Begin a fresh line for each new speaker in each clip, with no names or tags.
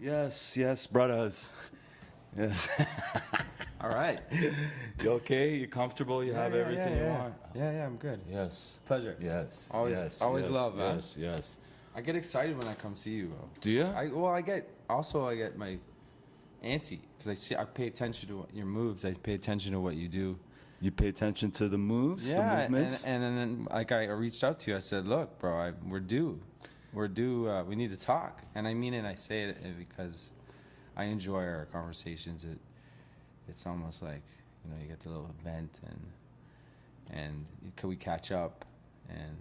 Yes, brothers. Yes.
All right.
You okay? You comfortable? You have everything you want?
Yeah, I'm good.
Yes.
Pleasure.
Yes.
Always,
yes,
always
yes,
love, man.
Yes.
I get excited when I come see you, bro.
Do you?
I get my antsy because I pay attention to your moves. I pay attention to what you do.
You pay attention to the moves, the movements?
and then like I reached out to you. I said, look, bro, we're due. We need to talk. And I mean it. I say it because I enjoy our conversations. It's almost like, you get the little event and we catch up, and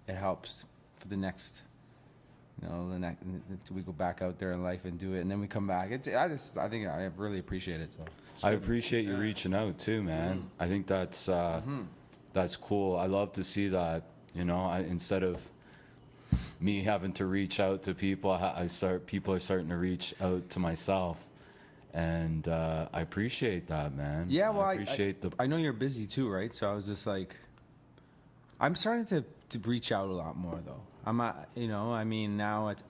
it helps for the next, we go back out there in life and do it, and then we come back. I think I really appreciate it. So
I appreciate you reaching out too, man. I think that's cool. I love to see that. Instead of me having to reach out to people, people are starting to reach out to myself, and I appreciate that, man.
Yeah, well,
I
I know you're busy too, right? So I was just like, I'm starting to reach out a lot more though. Now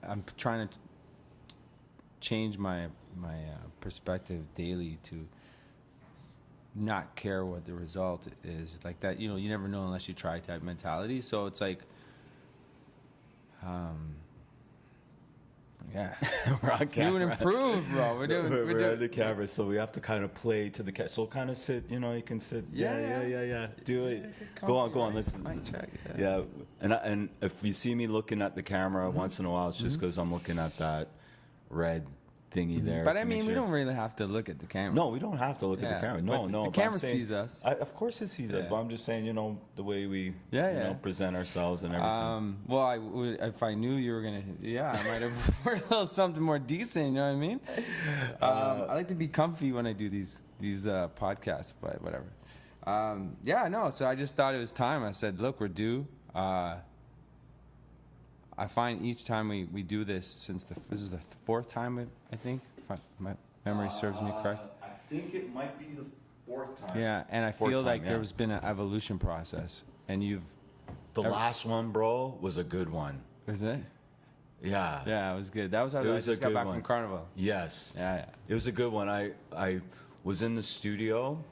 I'm trying to change my perspective daily to not care what the result is, like that. You never know unless you try type mentality. So it's like, yeah,
we're on camera.
New and improved, bro. We're
on the camera, so we have to kind of play to the camera. So kind of sit, you can sit. Yeah. Do it. Go on. Listen.
Mic check.
Yeah. And if you see me looking at the camera once in a while, it's just because I'm looking at that red thingy there.
But I mean, we don't really have to look at the camera.
No, we don't have to look at the camera. No.
The camera sees us.
Of course it sees us, but I'm just saying, the way we present ourselves and everything.
Well, if I knew you were going to, I might have worn a little something more decent, you know what I mean? I like to be comfy when I do these podcasts, but whatever. So I just thought it was time. I said, look, we're due. I find each time we do this, this is the fourth time, I think, if my memory serves me correct.
I think it might be the fourth time.
Yeah, and I feel like there's been an evolution process, and
The last one, bro, was a good one.
Was it?
Yeah.
Yeah, it was good. That was how I just got back from Carnival.
Yes.
Yeah.
It was a good one. I was in the studio.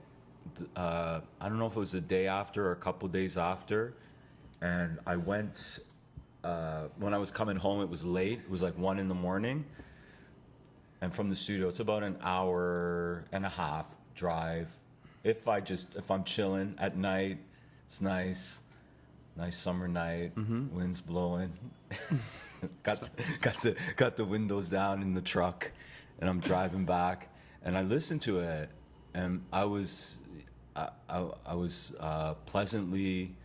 I don't know if it was the day after or a couple days after, and I went. When I was coming home, it was late. It was like 1 a.m. And from the studio, it's about an hour and a half drive. If I'm chilling at night, it's nice summer night, wind's blowing. got the windows down in the truck, and I'm driving back, and I listened to it, and I was pleasantly.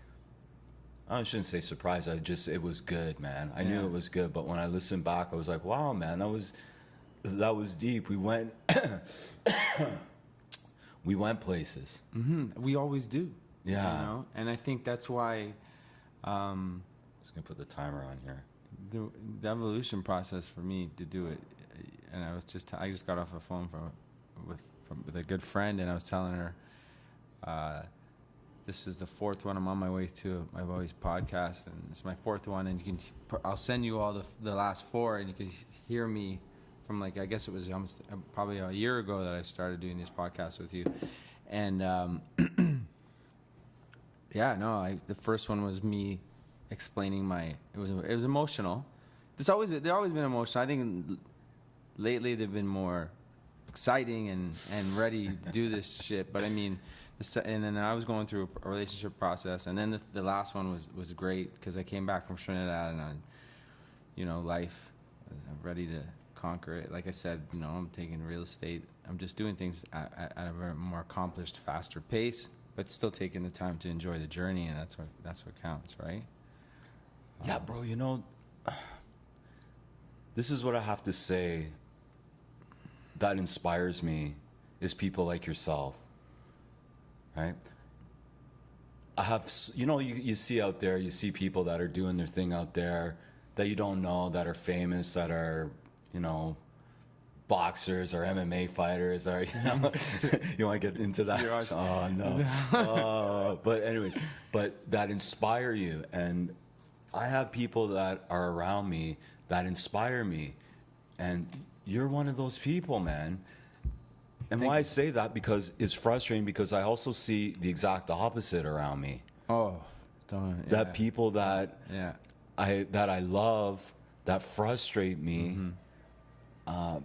I shouldn't say surprised. It was good, man. I knew it was good, but when I listened back, I was like, wow, man, that was deep. We went places.
We always do.
Yeah.
And I think that's why.
I'm just gonna put the timer on here.
The evolution process for me to do it, and I just got off a phone with a good friend, and I was telling her. This is the fourth one. I'm on my way to my boy's podcast, and it's my fourth one. And I'll send you all the last four, and you can hear me from I guess it was almost probably a year ago that I started doing this podcast with you. And the first one was me explaining it was emotional. They've always been emotional. I think lately they've been more exciting and ready to do this shit. But I mean. And then I was going through a relationship process, and then the last one was great because I came back from Trinidad, and life, I'm ready to conquer it. Like I said, I'm taking real estate. I'm just doing things at a very more accomplished, faster pace, but still taking the time to enjoy the journey, and that's what counts, right?
Yeah, bro. This is what I have to say. That inspires me is people like yourself. Right. I have, you see out there, you see people that are doing their thing out there that you don't know, that are famous, that are, boxers or MMA fighters, or you want to get into that? Oh no. But anyways, that inspire you, and I have people that are around me that inspire me, and you're one of those people, man. And why I say that, because it's frustrating, because I also see the exact opposite around me.
Oh, don't. Yeah.
That people that
Yeah.
I love, that frustrate me,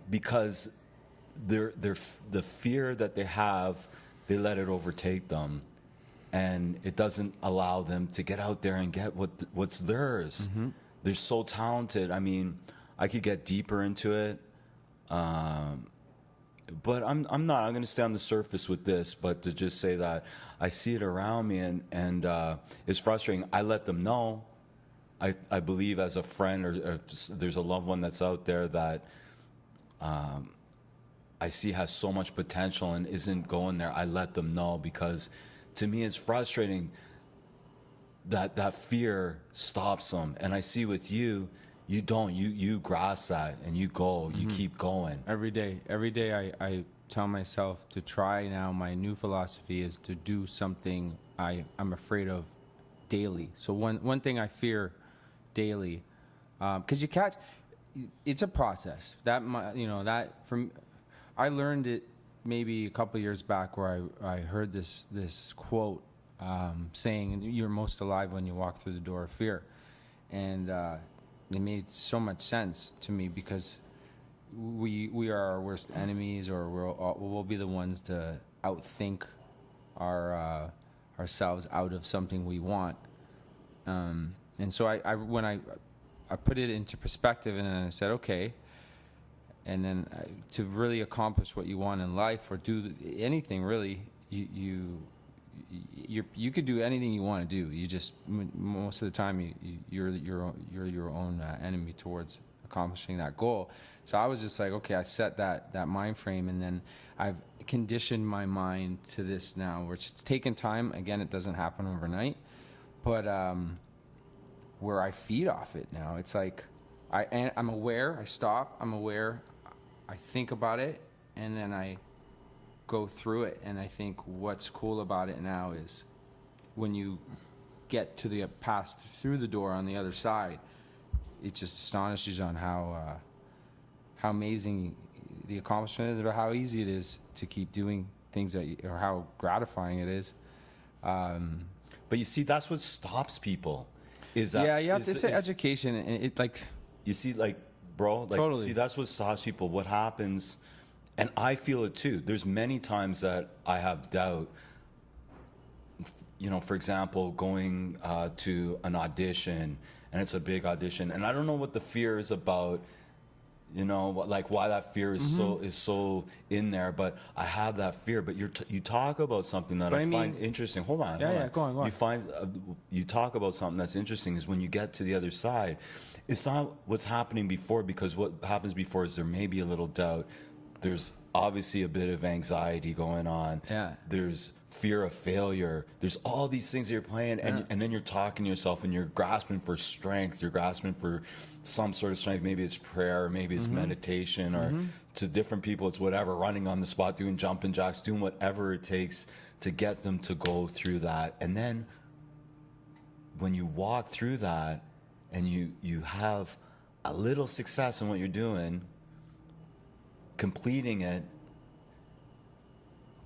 because they're the fear that they have, they let it overtake them, and it doesn't allow them to get out there and get what's theirs. They're so talented. I mean, I could get deeper into it, but I'm not. I'm going to stay on the surface with this, but to just say that I see it around me, and it's frustrating. I let them know. I believe as a friend, or there's a loved one that's out there that I see has so much potential and isn't going there. I let them know, because to me it's frustrating that fear stops them. And I see with you, you don't. You grasp that and you go. You keep going.
Every day I tell myself to try. Now my new philosophy is to do something I'm afraid of daily. So one thing I fear daily, because it's a process. That from I learned it maybe a couple years back, where I heard this quote saying, "You're most alive when you walk through the door of fear," and it made so much sense to me, because we are our worst enemies, or we'll be the ones to outthink ourselves out of something we want. And so when I put it into perspective, and then I said, okay, and then to really accomplish what you want in life, or do anything really, you could do anything you want to do. You just, most of the time, you're your own enemy towards accomplishing that goal. So I was just like, okay, I set that mind frame, and then I've conditioned my mind to this now, where it's taken time. Again, it doesn't happen overnight, but where I feed off it now. It's like I'm aware. I stop. I'm aware. I think about it, and then I go through it. And I think what's cool about it now is when you get to the pass through the door on the other side, it just astonishes you on how amazing the accomplishment is, about how easy it is to keep doing things or how gratifying it is.
But you see, that's what stops people. Is that
it's an education, and it like,
you see, like, bro, like,
totally.
See, that's what stops people. What happens, and I feel it too. There's many times that I have doubt. You know, for example, going to an audition, and it's a big audition, and I don't know what the fear is about. You know, like why that fear is so in there, but I have that fear. But you talk about something that I find interesting. Hold on.
Go on.
You talk about something that's interesting is when you get to the other side, it's not what's happening before, because what happens before is there may be a little doubt. There's obviously a bit of anxiety going on.
Yeah.
There's fear of failure. There's all these things that you're playing, and then you're talking to yourself, and you're grasping for strength. You're grasping for some sort of strength. Maybe it's prayer, maybe it's meditation, or to different people it's whatever, running on the spot, doing jumping jacks, doing whatever it takes to get them to go through that. And then when you walk through that and you have a little success in what you're doing, completing it,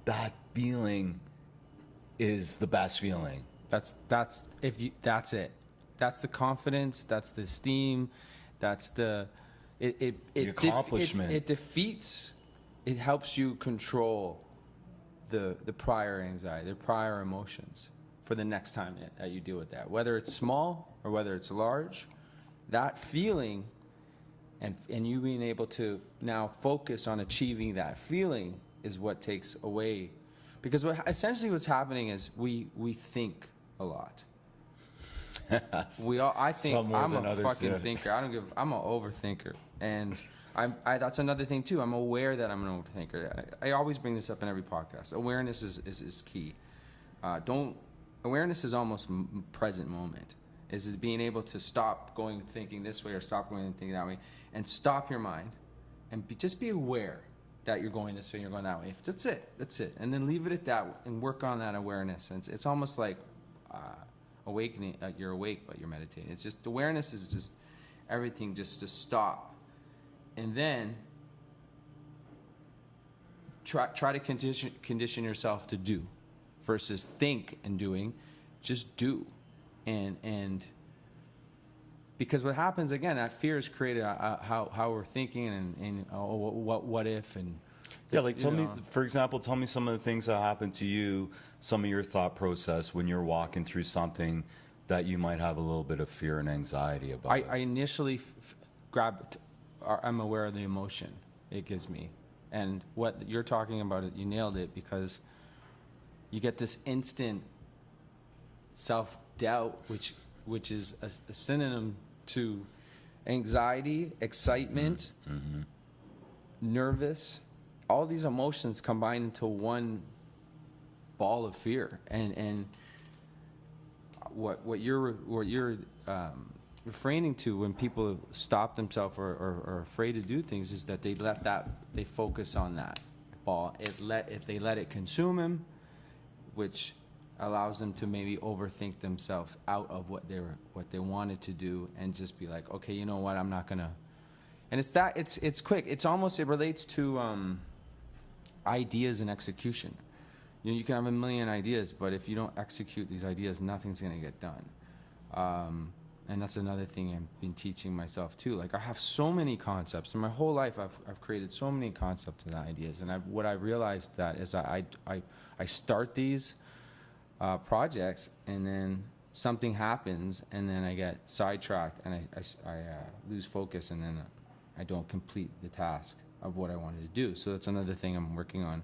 that feeling is the best feeling.
That's it. That's the confidence. That's the esteem. That's the
accomplishment.
It defeats. It helps you control the prior anxiety, the prior emotions for the next time that you deal with that. Whether it's small or whether it's large, that feeling, and you being able to now focus on achieving that feeling is what takes away. Because essentially what's happening is we think a lot. I think I'm a fucking thinker. I'm an overthinker, and that's another thing too. I'm aware that I'm an overthinker. I always bring this up in every podcast. Awareness is key. Awareness is almost present moment. Is being able to stop going thinking this way, or stop going thinking that way, and stop your mind, and just be aware that you're going this way and you're going that way. That's it. And then leave it at that and work on that awareness. And it's almost like awakening. You're awake, but you're meditating. It's just, awareness is just everything, just to stop. And then try to condition yourself to do versus think and doing. Just do. And because what happens, again, that fear is created how we're thinking and what if and
yeah, like tell me, for example, tell me some of the things that happened to you, some of your thought process when you're walking through something that you might have a little bit of fear and anxiety about.
I initially I'm aware of the emotion it gives me. And what you're talking about, you nailed it, because you get this instant self-doubt, which is a synonym to anxiety, excitement, nervous. All these emotions combine into one ball of fear. And what you're refraining to when people stop themselves or are afraid to do things is that they focus on that ball. If they let it consume them, which allows them to maybe overthink themselves out of what they wanted to do and just be like, okay, you know what, I'm not gonna. And it's quick. It relates to ideas and execution. You can have a million ideas, but if you don't execute these ideas, nothing's gonna get done. And that's another thing I've been teaching myself too. Like, I have so many concepts in my whole life. I've created so many concepts and ideas, and what I realized that is I start these projects, and then something happens, and then I get sidetracked, and I lose focus, and then I don't complete the task of what I wanted to do. So that's another thing I'm working on,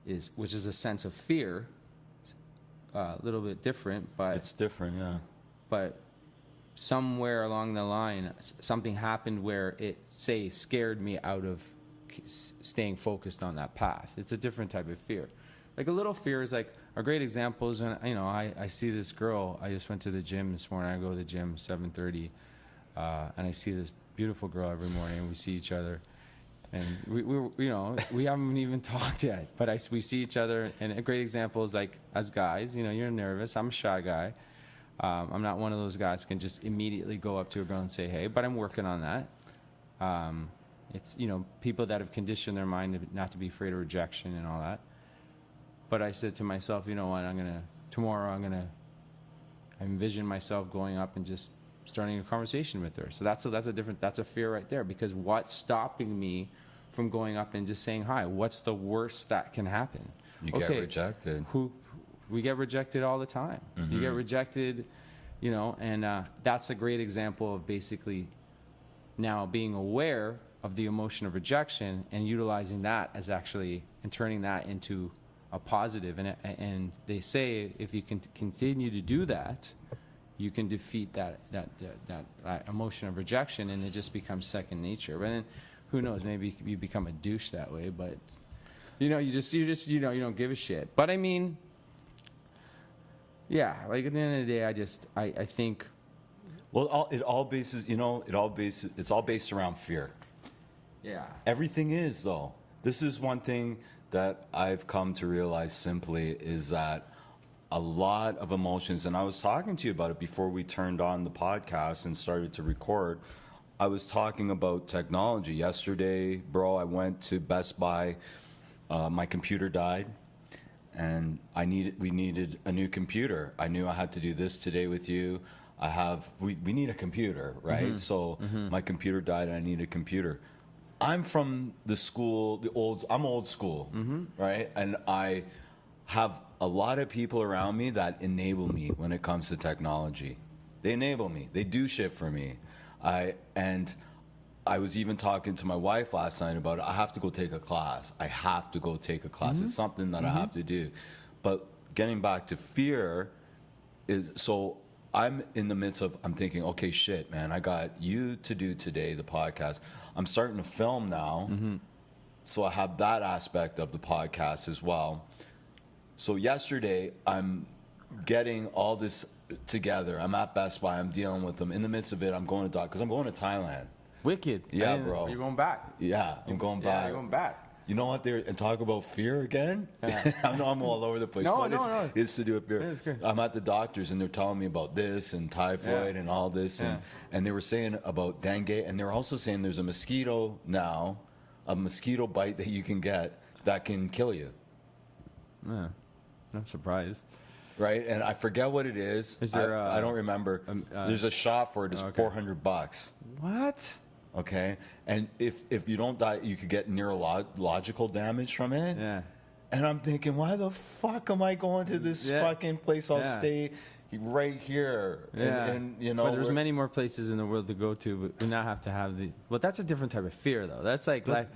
which is a sense of fear. A little bit different, but
it's different, yeah.
But somewhere along the line, something happened where it, say, scared me out of staying focused on that path. It's a different type of fear. Like, a little fear is like, a great example is when, I see this girl. I just went to the gym this morning. I go to the gym 7:30, and I see this beautiful girl every morning, and we see each other. And we haven't even talked yet, but we see each other. And a great example is, like, as guys, you're nervous. I'm a shy guy. I'm not one of those guys who can just immediately go up to a girl and say, hey, but I'm working on that. It's, people that have conditioned their mind not to be afraid of rejection and all that. But I said to myself, you know what, tomorrow I envision myself going up and just starting a conversation with her. So that's a fear right there, because what's stopping me from going up and just saying hi? What's the worst that can happen?
You get rejected.
We get rejected all the time. Mm-hmm. You get rejected, and that's a great example of basically now being aware of the emotion of rejection and utilizing that as actually, and turning that into a positive. And they say if you can continue to do that, you can defeat that emotion of rejection, and it just becomes second nature. But then, who knows? Maybe you become a douche that way. But you don't give a shit. But I mean, yeah. Like, at the end of the day, I think.
Well, it's all based around fear.
Yeah.
Everything is, though. This is one thing that I've come to realize simply, is that a lot of emotions, and I was talking to you about it before we turned on the podcast and started to record. I was talking about technology. Yesterday, bro, I went to Best Buy. My computer died, and we needed a new computer. I knew I had to do this today with you. We need a computer, right? Mm-hmm. So my computer died, and I need a computer. I'm from I'm old school, right? And I have a lot of people around me that enable me when it comes to technology. They enable me. They do shit for me. I was even talking to my wife last night about it. I have to go take a class. It's something that I have to do. But getting back to fear is, so I'm in the midst of, I'm thinking, okay, shit, man, I got you to do today, the podcast. I'm starting to film now. So I have that aspect of the podcast as well. So yesterday, I'm getting all this together. I'm at Best Buy. I'm dealing with them. In the midst of it, I'm going to because I'm going to Thailand.
Wicked.
Yeah, bro.
You're going back.
Yeah, I'm going back.
Yeah, you're going back.
You know what? And talk about fear again.
Yeah.
I know I'm all over the place.
No.
It's to do with fear.
It's good.
I'm at the doctors, and they're telling me about this and typhoid and all this, and they were saying about dengue, and they were also saying there's a mosquito now, a mosquito bite that you can get that can kill you.
Yeah, I'm surprised.
Right, and I forget what it is.
Is there?
I don't remember. There's a shot for it. It's
okay.
$400.
What?
Okay, and if you don't die, you could get neurological damage from it.
Yeah.
And I'm thinking, why the fuck am I going to this fucking place? I'll stay right here.
Yeah.
And you know,
but there's many more places in the world to go to, but we now have to have the. Well, that's a different type of fear, though. That's like,
but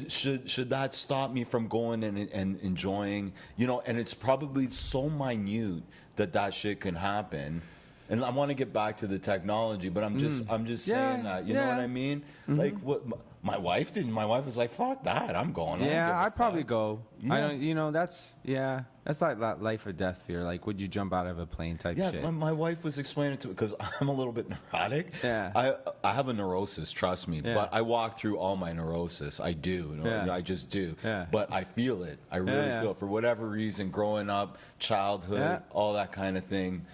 should that stop me from going and enjoying? You know, and it's probably so minute that shit can happen. And I want to get back to the technology, but I'm just saying that. You know what I mean? Like what my wife didn't. My wife was like, "Fuck that, I'm going."
Yeah, I'd probably go.
Yeah.
I don't. You know, that's like that life or death fear. Like, would you jump out of a plane type shit?
Yeah, my wife was explaining it to me because I'm a little bit neurotic.
Yeah.
I have a neurosis, trust me.
Yeah.
But I walk through all my neurosis. I do. You know,
Yeah.
I just do.
Yeah.
But I feel it. I really
Yeah.
feel it. For whatever reason, growing up, childhood, all that kind of thing,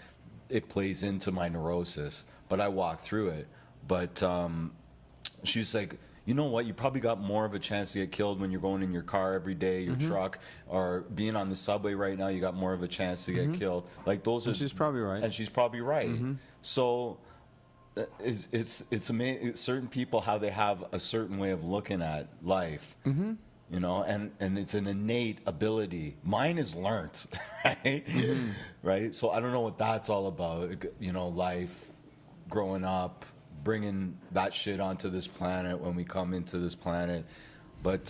it plays into my neurosis. But I walk through it. But she's like, you know what? You probably got more of a chance to get killed when you're going in your car every day, your truck, or being on the subway right now. You got more of a chance to get killed. Like those are.
She's probably right.
And she's probably right. So it's amazing. Certain people how they have a certain way of looking at life. You know, and it's an innate ability. Mine is learnt, right? Right. So I don't know what that's all about. You know, life, growing up, bringing that shit onto this planet when we come into this planet. But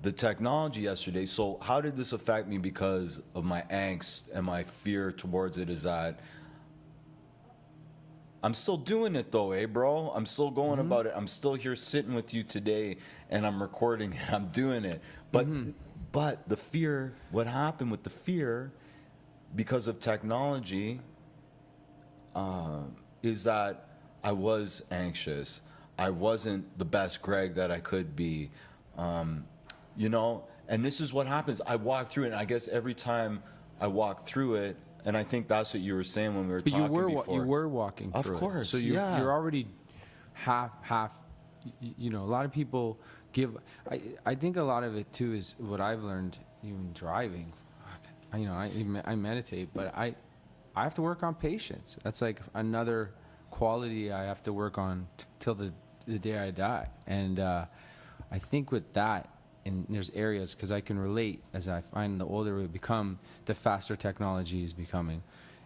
the technology yesterday, so how did this affect me because of my angst and my fear towards it is that I'm still doing it though, bro? I'm still going about it. I'm still here sitting with you today and I'm recording and I'm doing it. But the fear, what happened with the fear because of technology is that I was anxious. I wasn't the best Greg that I could be. You know, and this is what happens. I walk through it, and I guess every time I walk through it, and I think that's what you were saying when we were talking before.
You were walking through
Of course,
it. So you're already half. You know, a lot of people give. I think a lot of it too is what I've learned even driving. You know, I meditate, but I have to work on patience. That's like another quality I have to work on till the day I die. And I think with that, and there's areas, because I can relate as I find the older we become, the faster technology is becoming.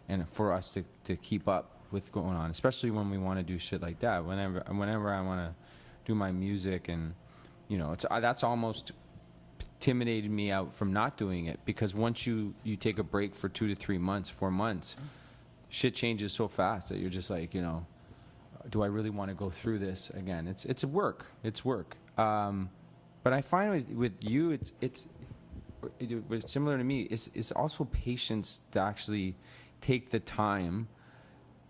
And for us to keep up with going on, especially when we want to do shit like that, whenever I want to do my music, and, you know, that's almost intimidated me out from not doing it, because once you take a break for 2 to 3 months, 4 months, shit changes so fast that you're just like, you know, do I really want to go through this again? It's work. But I find with you, it's similar to me. It's also patience to actually take the time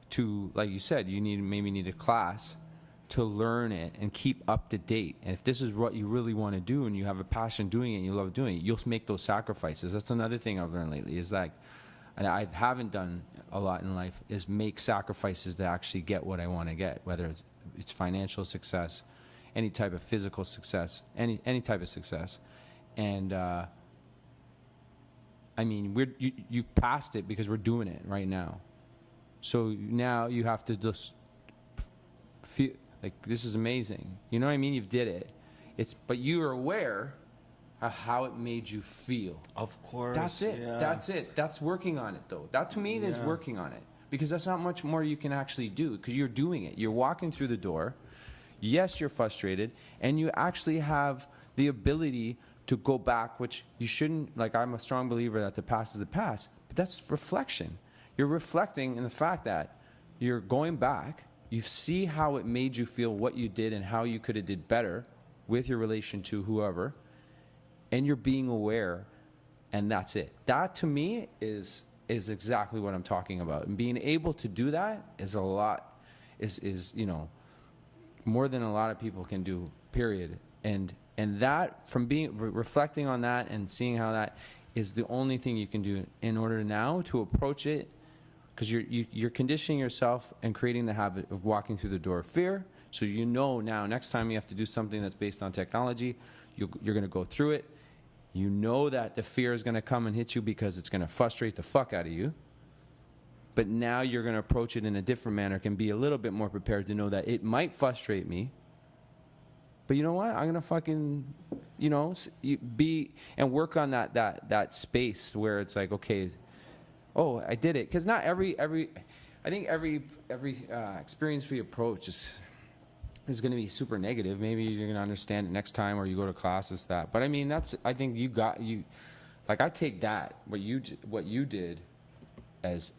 to, like you said, you maybe need a class to learn it and keep up to date. And if this is what you really want to do and you have a passion doing it and you love doing it, you'll make those sacrifices. That's another thing I've learned lately is like, and I haven't done a lot in life, is make sacrifices to actually get what I want to get, whether it's financial success, any type of physical success, any type of success. And I mean, you've passed it because we're doing it right now. So now you have to just feel like this is amazing. You know what I mean? You've did it. But you are aware of how it made you feel.
Of course.
That's it.
Yeah.
That's it. That's working on it, though. That to me is working on it, because that's not much more you can actually do, because you're doing it. You're walking through the door. Yes, you're frustrated, and you actually have the ability to go back, which you shouldn't. Like, I'm a strong believer that the past is the past, but that's reflection. You're reflecting in the fact that you're going back. You see how it made you feel, what you did, and how you could have did better with your relation to whoever, and you're being aware, and that's it. That to me is exactly what I'm talking about. And being able to do that is a lot, is you know, more than a lot of people can do, period. And that, from being reflecting on that and seeing how that is the only thing you can do in order now to approach it, because you're conditioning yourself and creating the habit of walking through the door of fear, So you know now, next time you have to do something that's based on technology, you're going to go through it. You know that the fear is going to come and hit you because it's going to frustrate the fuck out of you. But now you're going to approach it in a different manner, can be a little bit more prepared to know that it might frustrate me. But you know what? I'm going to fucking, be and work on that space where it's like, okay, oh, I did it. Because not every experience we approach is going to be super negative. Maybe you're going to understand it next time, or you go to classes that. But I mean, I think like I take that what you did as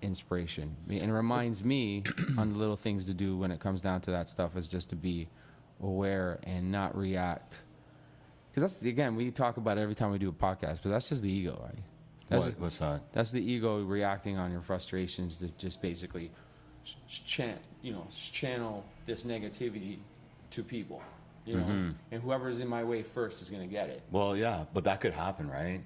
inspiration, and it reminds me on the little things to do when it comes down to that stuff is just to be aware and not react. Because that's again, we talk about it every time we do a podcast, but that's just the ego, right?
What's that?
That's the ego reacting on your frustrations to just basically channel this negativity to people, and whoever's in my way first is going to get it.
Well, yeah, but that could happen, right?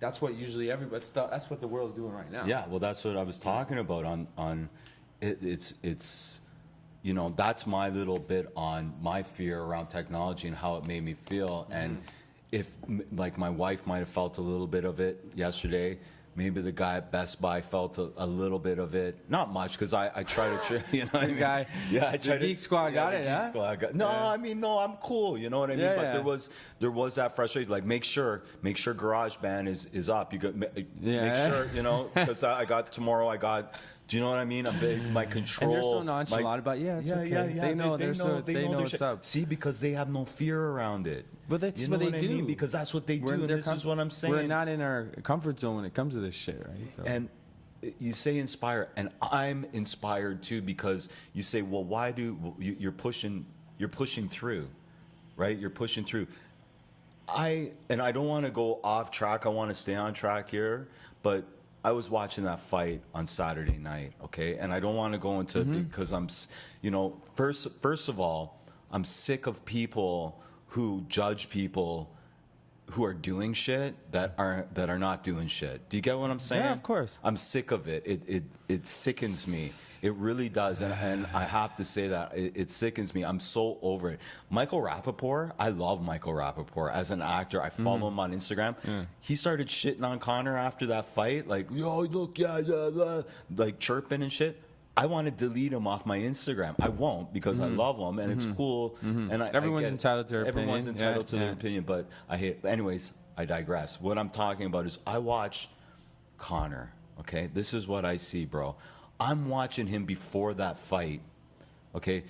That's what usually that's what the world's doing right now.
Yeah, well, that's what I was talking about on it's that's my little bit on my fear around technology and how it made me feel. And if, like, my wife might have felt a little bit of it yesterday, maybe the guy at Best Buy felt a little bit of it. Not much, because I try to, what I mean?
Guy,
yeah, I try
the Geek Squad got it,
Geek
huh?
Squad got, no, yeah. I mean, no, I'm cool, you know what I mean?
Yeah,
but
yeah.
there was that frustration, like, make sure GarageBand is up. You got, make sure, because do you know what I mean? My control.
And they're so nonchalant about, it's okay.
Yeah.
They know what's up.
See, because they have no fear around it.
But that's
you know
what they do.
I mean? Because that's what they do, and this is what I'm saying.
We're not in our comfort zone when it comes to this shit, right? So.
And you say inspire, and I'm inspired too, because you say, well, why you're pushing through, right? You're pushing through. I don't want to go off track. I want to stay on track here, but I was watching that fight on Saturday night, okay? And I don't want to go into it because I'm, first of all, I'm sick of people who judge people who are doing shit that are not doing shit. Do you get what I'm saying?
Yeah, of course.
I'm sick of it. It sickens me. It really does, and I have to say that it sickens me. I'm so over it. Michael Rappaport, I love Michael Rappaport as an actor. I follow him on Instagram. Yeah. He started shitting on Conor after that fight, like, yo, look, yeah, like chirping and shit. I want to delete him off my Instagram. I won't, because I love him and it's cool. And
everyone's entitled to their opinion.
Everyone's entitled to their opinion, but I hate. Anyways, I digress. What I'm talking about is I watch Conor. Okay, this is what I see, bro. I'm watching him before that fight, okay,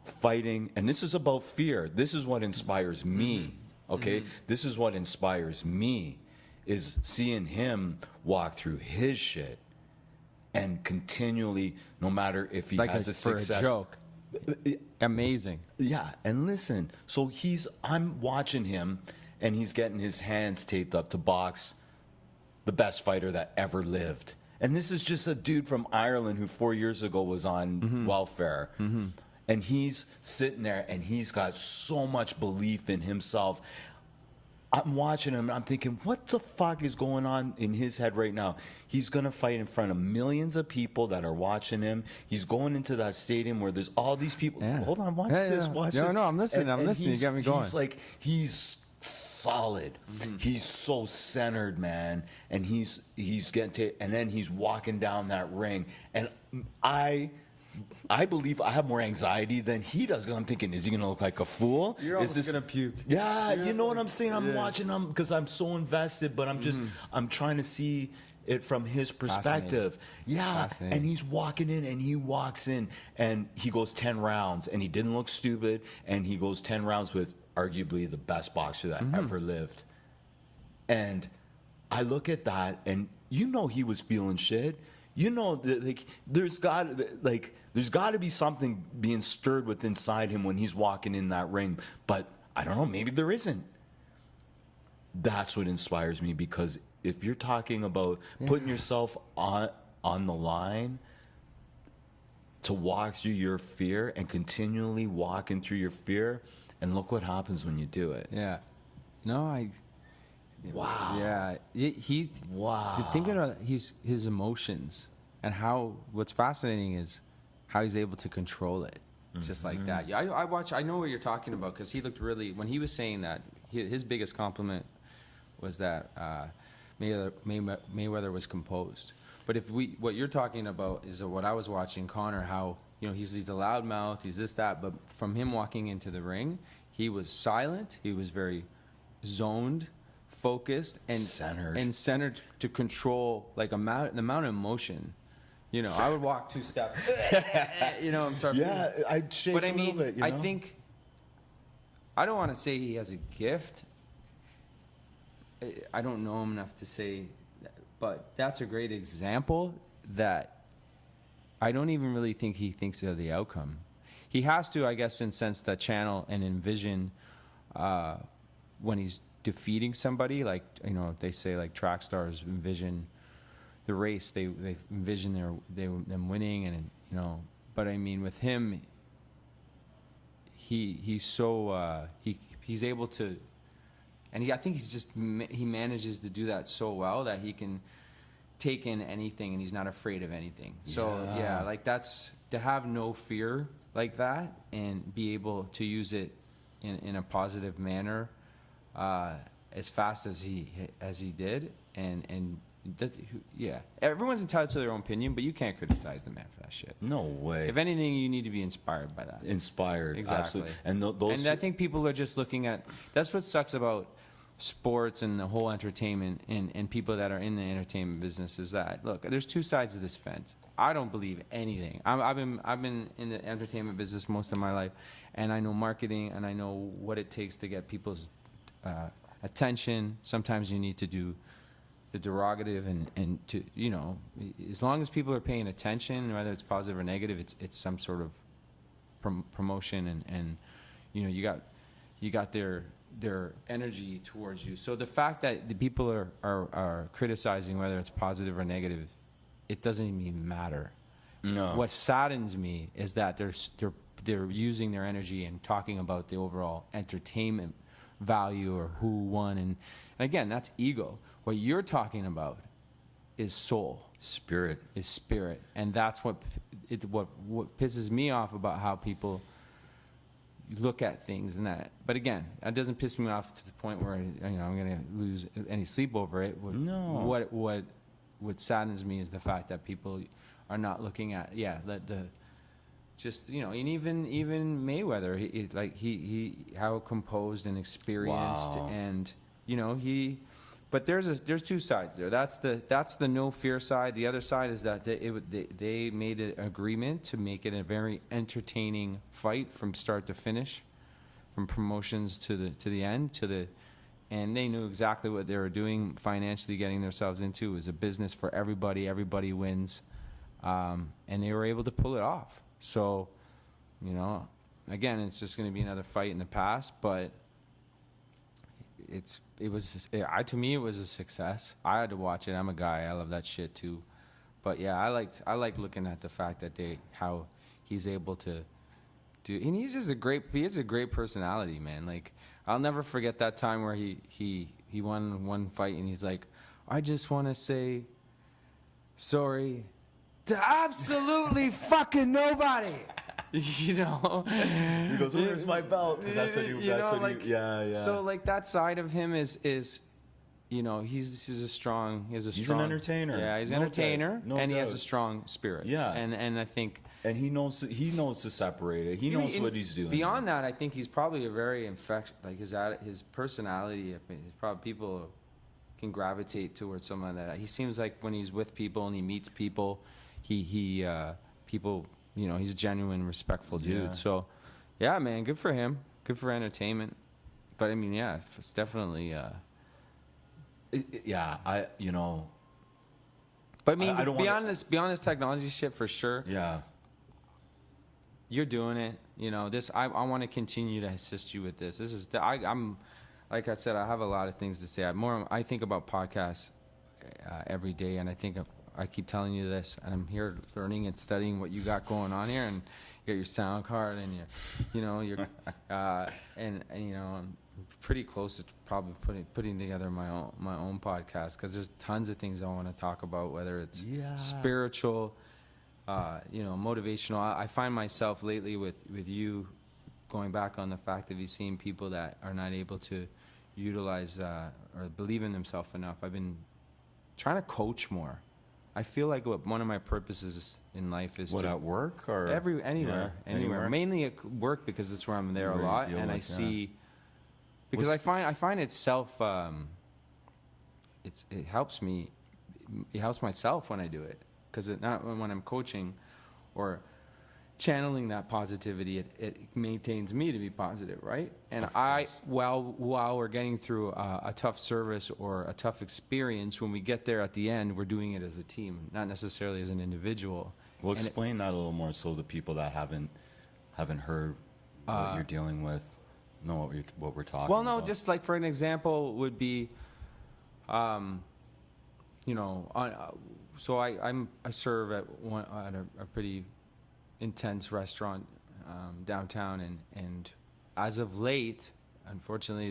fighting, and this is about fear. This is what inspires me, okay? This is what inspires me, is seeing him walk through his shit and continually, no matter if he has a success.
For a joke. Amazing.
Yeah, and listen, so I'm watching him, and he's getting his hands taped up to box the best fighter that ever lived. And this is just a dude from Ireland who 4 years ago was on welfare. And he's sitting there, and he's got so much belief in himself. I'm watching him, and I'm thinking, what the fuck is going on in his head right now? He's going to fight in front of millions of people that are watching him. He's going into that stadium where there's all these people. Yeah. Hold on, watch this.
No, I'm listening. I'm listening. You got me going.
He's solid. He's so centered, man, and he's getting to, and then he's walking down that ring, and I believe I have more anxiety than he does, because I'm thinking, is he gonna look like a fool?
You're almost gonna puke.
Yeah, you know what I'm saying? I'm watching him because I'm so invested, but I'm trying to see it from his perspective. Yeah, and he's walking in, and he walks in, and he goes 10 rounds, and he didn't look stupid, and he goes 10 rounds with arguably the best boxer that ever lived. And I look at that, and he was feeling shit. That, there's got to be something being stirred within inside him when he's walking in that ring. But I don't know, maybe there isn't. That's what inspires me, because if you're talking about putting yourself on the line to walk through your fear and continually walking through your fear, and look what happens when you do it.
Yeah. No,
Wow.
Yeah.
Wow.
Thinking about his emotions, and what's fascinating is how he's able to control it. just like that. Yeah, I know what you're talking about, because he looked really, when he was saying that, his biggest compliment was that Mayweather was composed. But what you're talking about is what I was watching Conor, how, he's a loud mouth, he's this, that, but from him walking into the ring, he was silent, he was very zoned, focused, and centered to control like the amount of emotion. I would walk 2 steps, I'm sorry.
Yeah, I'd shake
but
a
I mean,
little bit.
I think, I don't want to say he has a gift. I don't know him enough to say, but that's a great example that I don't even really think he thinks of the outcome. He has to, I guess, in sense, that channel and envision when he's defeating somebody, like, they say like track stars envision the race, they envision them winning, and but I mean, with him, he's so he's able to, and I think he manages to do that so well that he can take in anything, and he's not afraid of anything. So yeah, like, that's to have no fear like that and be able to use it in a positive manner as fast as he did, and everyone's entitled to their own opinion, but you can't criticize the man for that shit.
No way.
If anything, you need to be inspired by that.
Inspired,
exactly.
Absolutely. And
I think people are just looking at, that's what sucks about sports and the whole entertainment and people that are in the entertainment business, is that, look, there's 2 sides of this fence. I don't believe anything. I've been in the entertainment business most of my life, and I know marketing, and I know what it takes to get people's attention. Sometimes you need to do the derogative, and to, as long as people are paying attention, whether it's positive or negative, it's some sort of promotion, and you got their energy towards you. So the fact that the people are criticizing whether it's positive or negative, it doesn't even matter.
No.
What saddens me is that they're using their energy and talking about the overall entertainment value or who won, and again, that's ego. What you're talking about is soul,
spirit,
and that's what pisses me off about how people look at things and that. But again, that doesn't piss me off to the point where I'm going to lose any sleep over it.
No.
What saddens me is the fact that people are not looking at just, and even Mayweather, he how composed and experienced. Wow. And but there's 2 sides there. That's the no fear side. The other side is that they made an agreement to make it a very entertaining fight from start to finish, from promotions to the end, and they knew exactly what they were doing, financially getting themselves into. It was a business for everybody. Everybody wins, and they were able to pull it off. So, again, it's just going to be another fight in the past, but to me it was a success. I had to watch it. I'm a guy. I love that shit too. But yeah, I like looking at the fact that how he's able to do, and he has a great personality, man. Like, I'll never forget that time where he won one fight, and he's like, I just want to say sorry to absolutely fucking nobody.
He goes, where's my belt? Because that's what yeah.
So like, that side of him is he's an
entertainer.
Yeah, he's an entertainer,
no
and
doubt.
He has a strong spirit.
Yeah,
and I think,
and he knows to separate it. He knows what he's doing.
Beyond that, I think he's probably a very his personality. Probably people can gravitate towards someone that he seems like when he's with people and he meets people, people. He's a genuine, respectful dude. Yeah. So, yeah, man, good for him. Good for entertainment. But I mean, yeah, it's definitely.
But I
mean, beyond this technology shit, for sure.
Yeah.
You're doing it. I want to continue to assist you with this. This is I'm, like I said, I have a lot of things to say. I think about podcasts every day, and I keep telling you this, and I'm here learning and studying what you got going on here, and you got your sound card, and you're I'm pretty close to probably putting together my own podcast, because there's tons of things I want to talk about, whether it's spiritual, motivational. I find myself lately with you going back on the fact of you seeing people that are not able to utilize or believe in themselves enough. I've been trying to coach more. I feel like one of my purposes in life is
At work or
anywhere. Mainly at work because it's where I'm there a lot, and I see because I find it self. It helps me. It helps myself when I do it because not when I'm coaching or channeling that positivity, it maintains me to be positive, right? And while we're getting through a tough service or a tough experience, when we get there at the end, we're doing it as a team, not necessarily as an individual.
Well, explain that a little more so the people that haven't heard what you're dealing with know what we're talking about.
Well, no, just like for an example would be, so I serve at a pretty intense restaurant downtown, and as of late, unfortunately,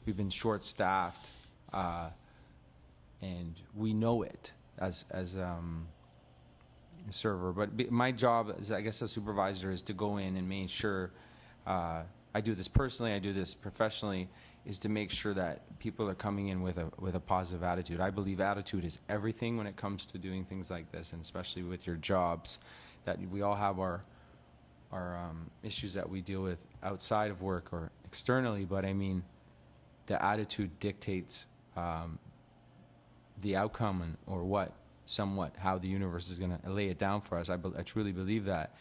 we've been short-staffed, and we know it as a server. But my job, as I guess a supervisor, is to go in and make sure I do this personally, I do this professionally, is to make sure that people are coming in with a positive attitude. I believe attitude is everything when it comes to doing things like this, and especially with your jobs. That we all have our issues that we deal with outside of work or externally, but I mean, the attitude dictates the outcome or how the universe is going to lay it down for us. I truly believe that.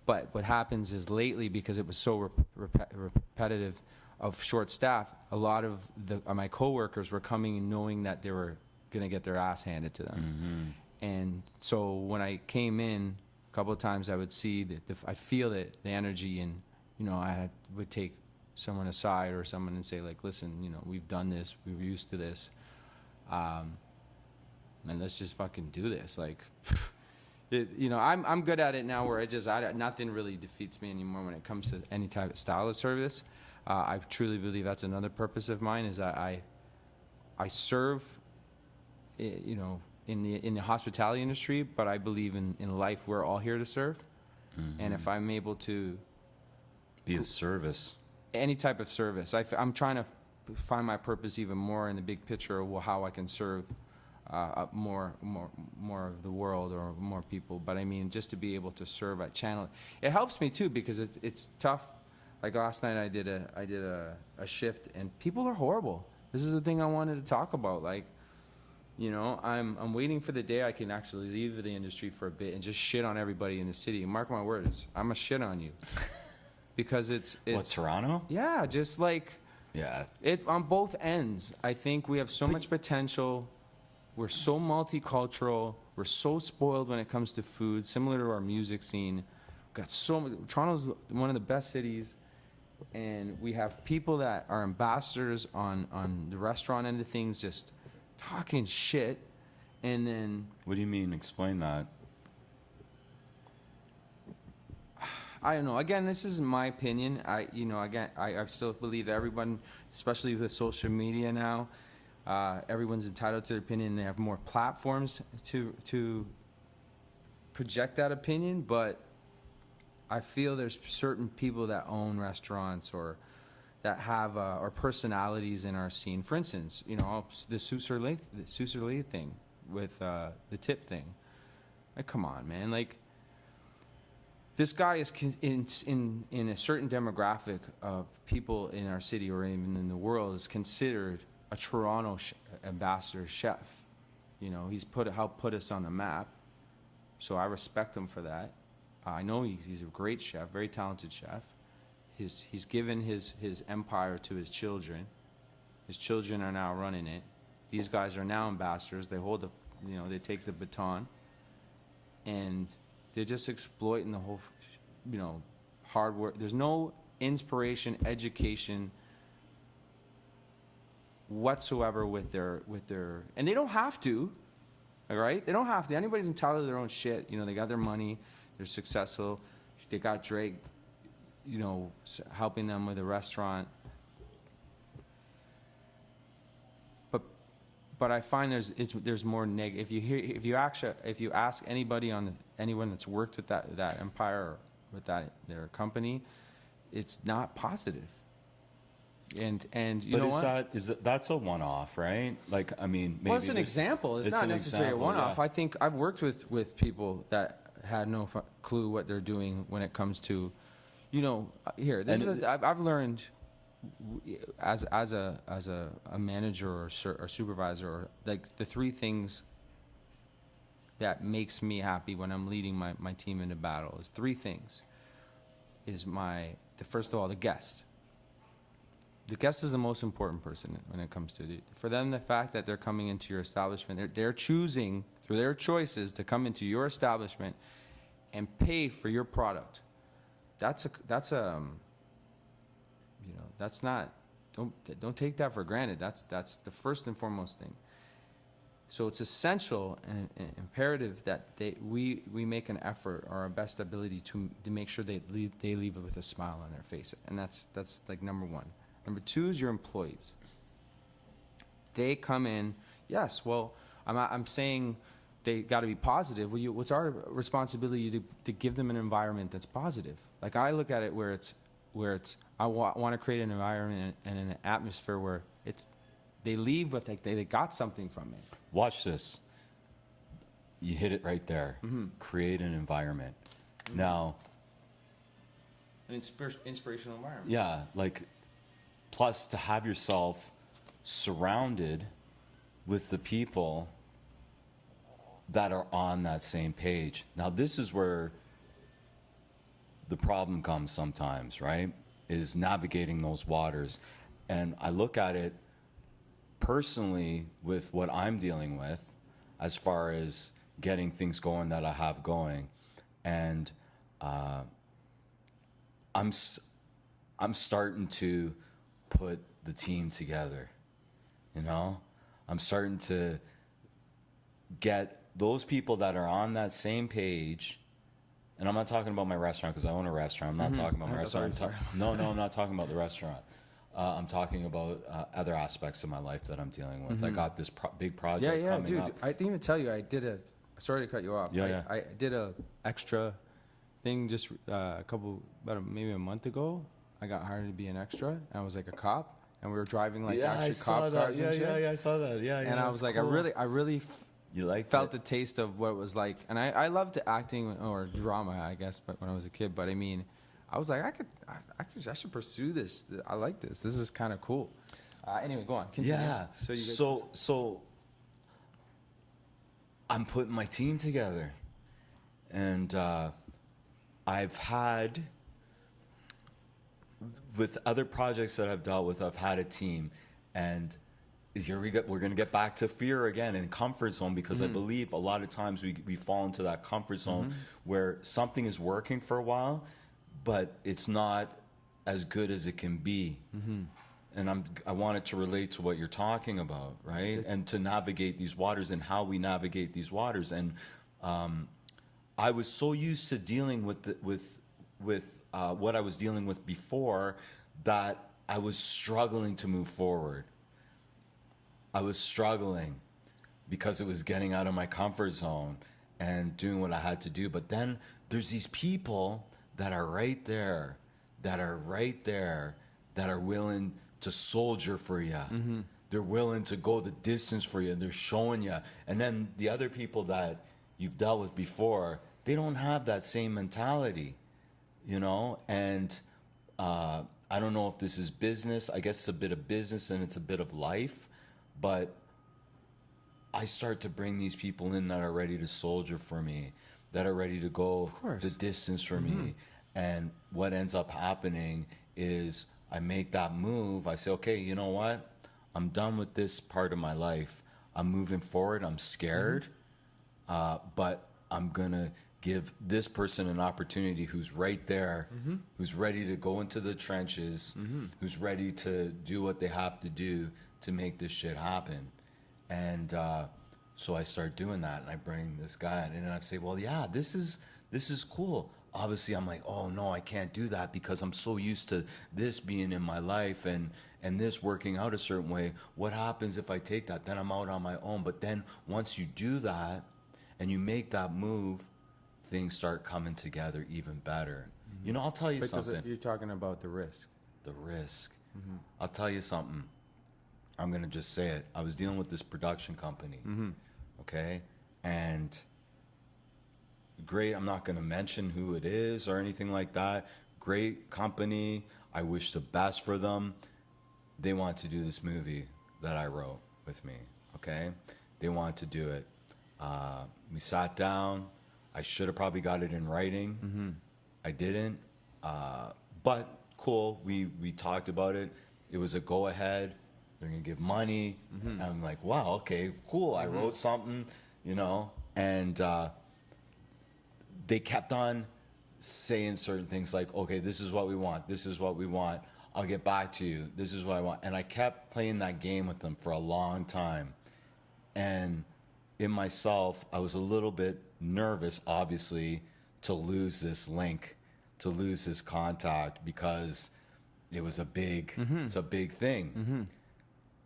But what happens is lately, because it was so repetitive of short staff, a lot of my coworkers were coming and knowing that they were going to get their ass handed to them. Mm-hmm. And so when I came in, a couple of times I would see that I feel that the energy, and I would take someone aside or someone and say, like, listen, we've done this, we're used to this, and let's just fucking do this. Like, I'm good at it now, where nothing really defeats me anymore when it comes to any type of style of service. I truly believe that's another purpose of mine, is that I serve, in the hospitality industry, but I believe in life we're all here to serve. Mm-hmm. And if I'm able to
be of service,
any type of service, I'm trying to find my purpose even more in the big picture of how I can serve more of the world or more people. But I mean, just to be able to serve at channel, it helps me too, because it's tough. Like last night I did a shift, and people are horrible. This is the thing I wanted to talk about. Like, I'm waiting for the day I can actually leave the industry for a bit and just shit on everybody in the city. And mark my words, I'm a shit on you. Because it's what,
Toronto?
Yeah, just like,
yeah.
It on both ends. I think we have so much potential. We're so multicultural. We're so spoiled when it comes to food, similar to our music scene. We've got Toronto's one of the best cities, and we have people that are ambassadors on the restaurant end of things, just talking shit. And then,
what do you mean? Explain that.
I don't know. Again, this is my opinion. I still believe everyone, especially with social media now, everyone's entitled to their opinion. They have more platforms to project that opinion. But I feel there's certain people that own restaurants or that have or personalities in our scene. For instance, the Susurley thing with the tip thing. Like, come on, man. Like, this guy is in a certain demographic of people in our city or even in the world is considered a Toronto ambassador chef. He's helped put us on the map. So I respect him for that. I know he's a great chef, very talented chef. He's given his empire to his children. His children are now running it. These guys are now ambassadors. They hold they take the baton, and they're just exploiting the whole, hard work. There's no inspiration, education whatsoever with their, and they don't have to, all right? They don't have to. Anybody's entitled to their own shit. They got their money. They're successful. They got Drake, helping them with a restaurant. But but I find there's more If you ask anyone that's worked with that empire or with their company, it's not positive. And you know what?
That's a one-off, right? Like, I mean, maybe
Well, it's an example. It's not necessarily a one-off.
Yeah.
I think I've worked with people that had no clue what they're doing when it comes to, I've learned as a manager or supervisor, or like the three things that makes me happy when I'm leading my team into battle is three things. First of all, the guest. The guest is the most important person when it comes to it. For them, the fact that they're coming into your establishment, they're choosing through their choices to come into your establishment and pay for your product. Don't take that for granted. That's the first and foremost thing. So it's essential and imperative that we make an effort or our best ability to make sure they leave with a smile on their face, and that's like number one. Number two is your employees. They come in, yes. Well, I'm saying they got to be positive. Well, what's our responsibility to give them an environment that's positive? Like I look at it where it's I want to create an environment and an atmosphere where they leave with like they got something from it.
Watch this. You hit it right there. Mm-hmm. Create an environment. Mm-hmm. Now,
an inspirational environment.
Yeah, like. Plus, to have yourself surrounded with the people that are on that same page. Now, this is where the problem comes sometimes, right? Is navigating those waters. And I look at it personally with what I'm dealing with as far as getting things going that I have going. And I'm starting to put the team together, I'm starting to get those people that are on that same page, and I'm not talking about my restaurant because I own a restaurant. I'm not talking about my restaurant. I'm not talking about the restaurant. I'm talking about other aspects of my life that I'm dealing with. I got this big project coming up.
I didn't even tell you sorry to cut you off. I did a extra thing just maybe a month ago. I got hired to be an extra, and I was like a cop, and we were driving like actually cop cars and shit.
Yeah, I saw that. Yeah.
And I was like, cool. I really felt the taste of what it was like, and I loved acting or drama, I guess, but when I was a kid. But I mean, I was like, I should pursue this. I like this. This is kind of cool. Anyway, go on. Continue.
Yeah. So I'm putting my team together, and I've had. With other projects that I've dealt with, I've had a team, and here we're going to get back to fear again and comfort zone, because I believe a lot of times we fall into that comfort zone where something is working for a while, but it's not as good as it can be. And I wanted to relate to what you're talking about, right? And to navigate these waters and how we navigate these waters. And I was so used to dealing with what I was dealing with before that I was struggling to move forward. I was struggling because it was getting out of my comfort zone and doing what I had to do. But then there's these people that are right there, that are willing to soldier for you. They're willing to go the distance for you, and they're showing you. And then the other people that you've dealt with before, they don't have that same mentality. And I don't know if this is business. I guess it's a bit of business and it's a bit of life, but I start to bring these people in that are ready to soldier for me, that are ready to go the distance for me. And what ends up happening is I make that move. I say, okay, you know what? I'm done with this part of my life. I'm moving forward. I'm scared, but I'm going to give this person an opportunity who's right there, who's ready to go into the trenches, who's ready to do what they have to do to make this shit happen. And so I start doing that, and I bring this guy in, and I say, well, yeah, this is cool. obviously I'm like, oh no, I can't do that because I'm so used to this being in my life and this working out a certain way. What happens if I take that? Then I'm out on my own. But then once you do that and you make that move, things start coming together even better. You know, I'll tell you
Because
something.
you're talking about the risk.
The risk. I'll tell you something. I'm going to just say it. I was dealing with this production company. Okay? And great, I'm not going to mention who it is or anything like that. Great company. I wish the best for them. They want to do this movie that I wrote with me. Okay? They want to do it. We sat down. I should have probably got it in writing. I didn't. But cool. We talked about it. It was a go ahead. They're going to give money. And I'm like, wow, okay, cool. I wrote something, you know, and they kept on saying certain things like, okay, this is what we want. This is what we want. I'll get back to you. This is what I want. And I kept playing that game with them for a long time. And in myself, I was a little bit nervous, obviously, to lose this link, to lose this contact, because it was a big, it's a big thing.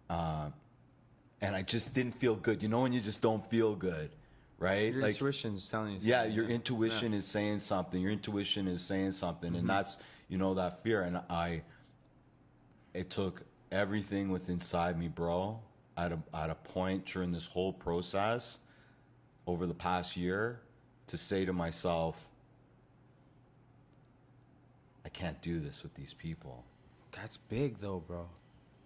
And I just didn't feel good. You know when you just don't feel good, right?
Your intuition's telling you something.
Yeah, your intuition is saying something. Your intuition is saying something. And that's, you know, that fear. And it took everything within inside me, bro, at a point during this whole process over the past year to say to myself, I can't do this with these people.
That's big, though, bro.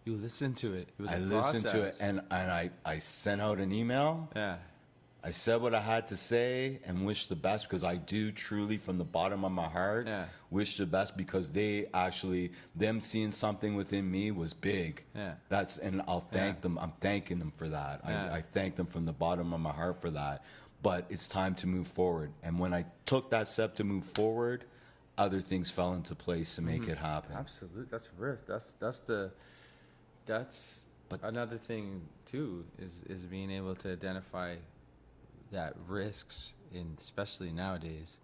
You listened to it. It was
I
a
listened to it,
process.
and I sent out an email.
Yeah.
I said what I had to say and wish the best, because I do truly, from the bottom of my heart, wish the best, because they actually, them seeing something within me was big.
Yeah.
And I'll thank them. I'm thanking them for that.
Yeah.
I thank them from the bottom of my heart for that. But it's time to move forward. And when I took that step to move forward, other things fell into place to make it happen.
Absolutely. That's risk. That's another thing too, is being able to identify that risks, especially nowadays.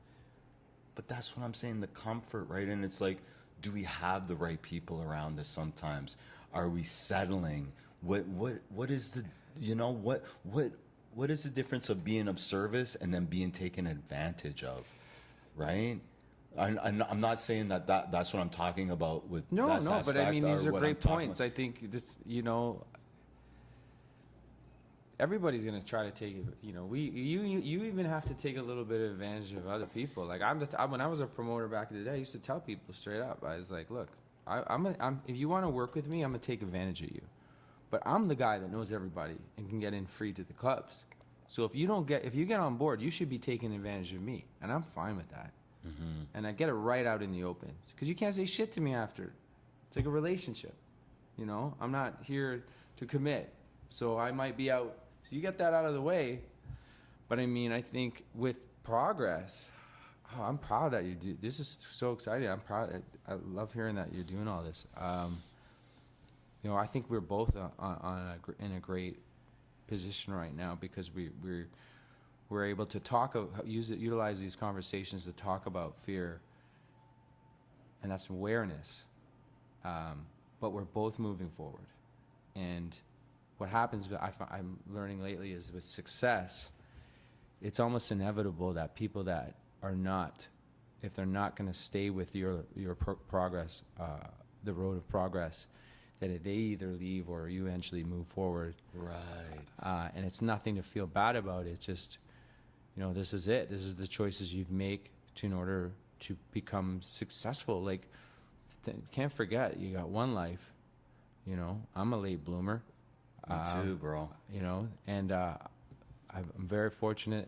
But that's what I'm saying, the comfort, right? And it's like, do we have the right people around us sometimes? Are we settling? What is the, you know, what is the difference of being of service and then being taken advantage of, right? I'm not saying that's what I'm talking about with
No,
that
but I mean,
aspect,
these
or
are
what
great
I'm talking
points. I think this, you know, everybody's gonna try to take it. You know, you even have to take a little bit of advantage of other people. Like when I was a promoter back in the day, I used to tell people straight up. I was like, look, I'm if you want to work with me, I'm gonna take advantage of you. But I'm the guy that knows everybody and can get in free to the clubs. So if you get on board, you should be taking advantage of me, and I'm fine with that. And I get it right out in the open, because you can't say shit to me after. It's like a relationship, you know. I'm not here to commit, so I might be out. So you get that out of the way. But I mean, I think with progress, I'm proud that you do. This is so exciting. I'm proud. I love hearing that you're doing all this. You know, I think we're both in a great position right now, because we're able to utilize these conversations to talk about fear, and that's awareness. But we're both moving forward, and what happens, I'm learning lately, is with success, it's almost inevitable that people that are not, if they're not going to stay with your progress, the road of progress, that they either leave or you eventually move forward.
Right.
And it's nothing to feel bad about. It's just, you know, this is it. This is the choices you make in order to become successful. Like, can't forget, you got one life. You know, I'm a late bloomer.
Me too, bro.
You know, and I'm very fortunate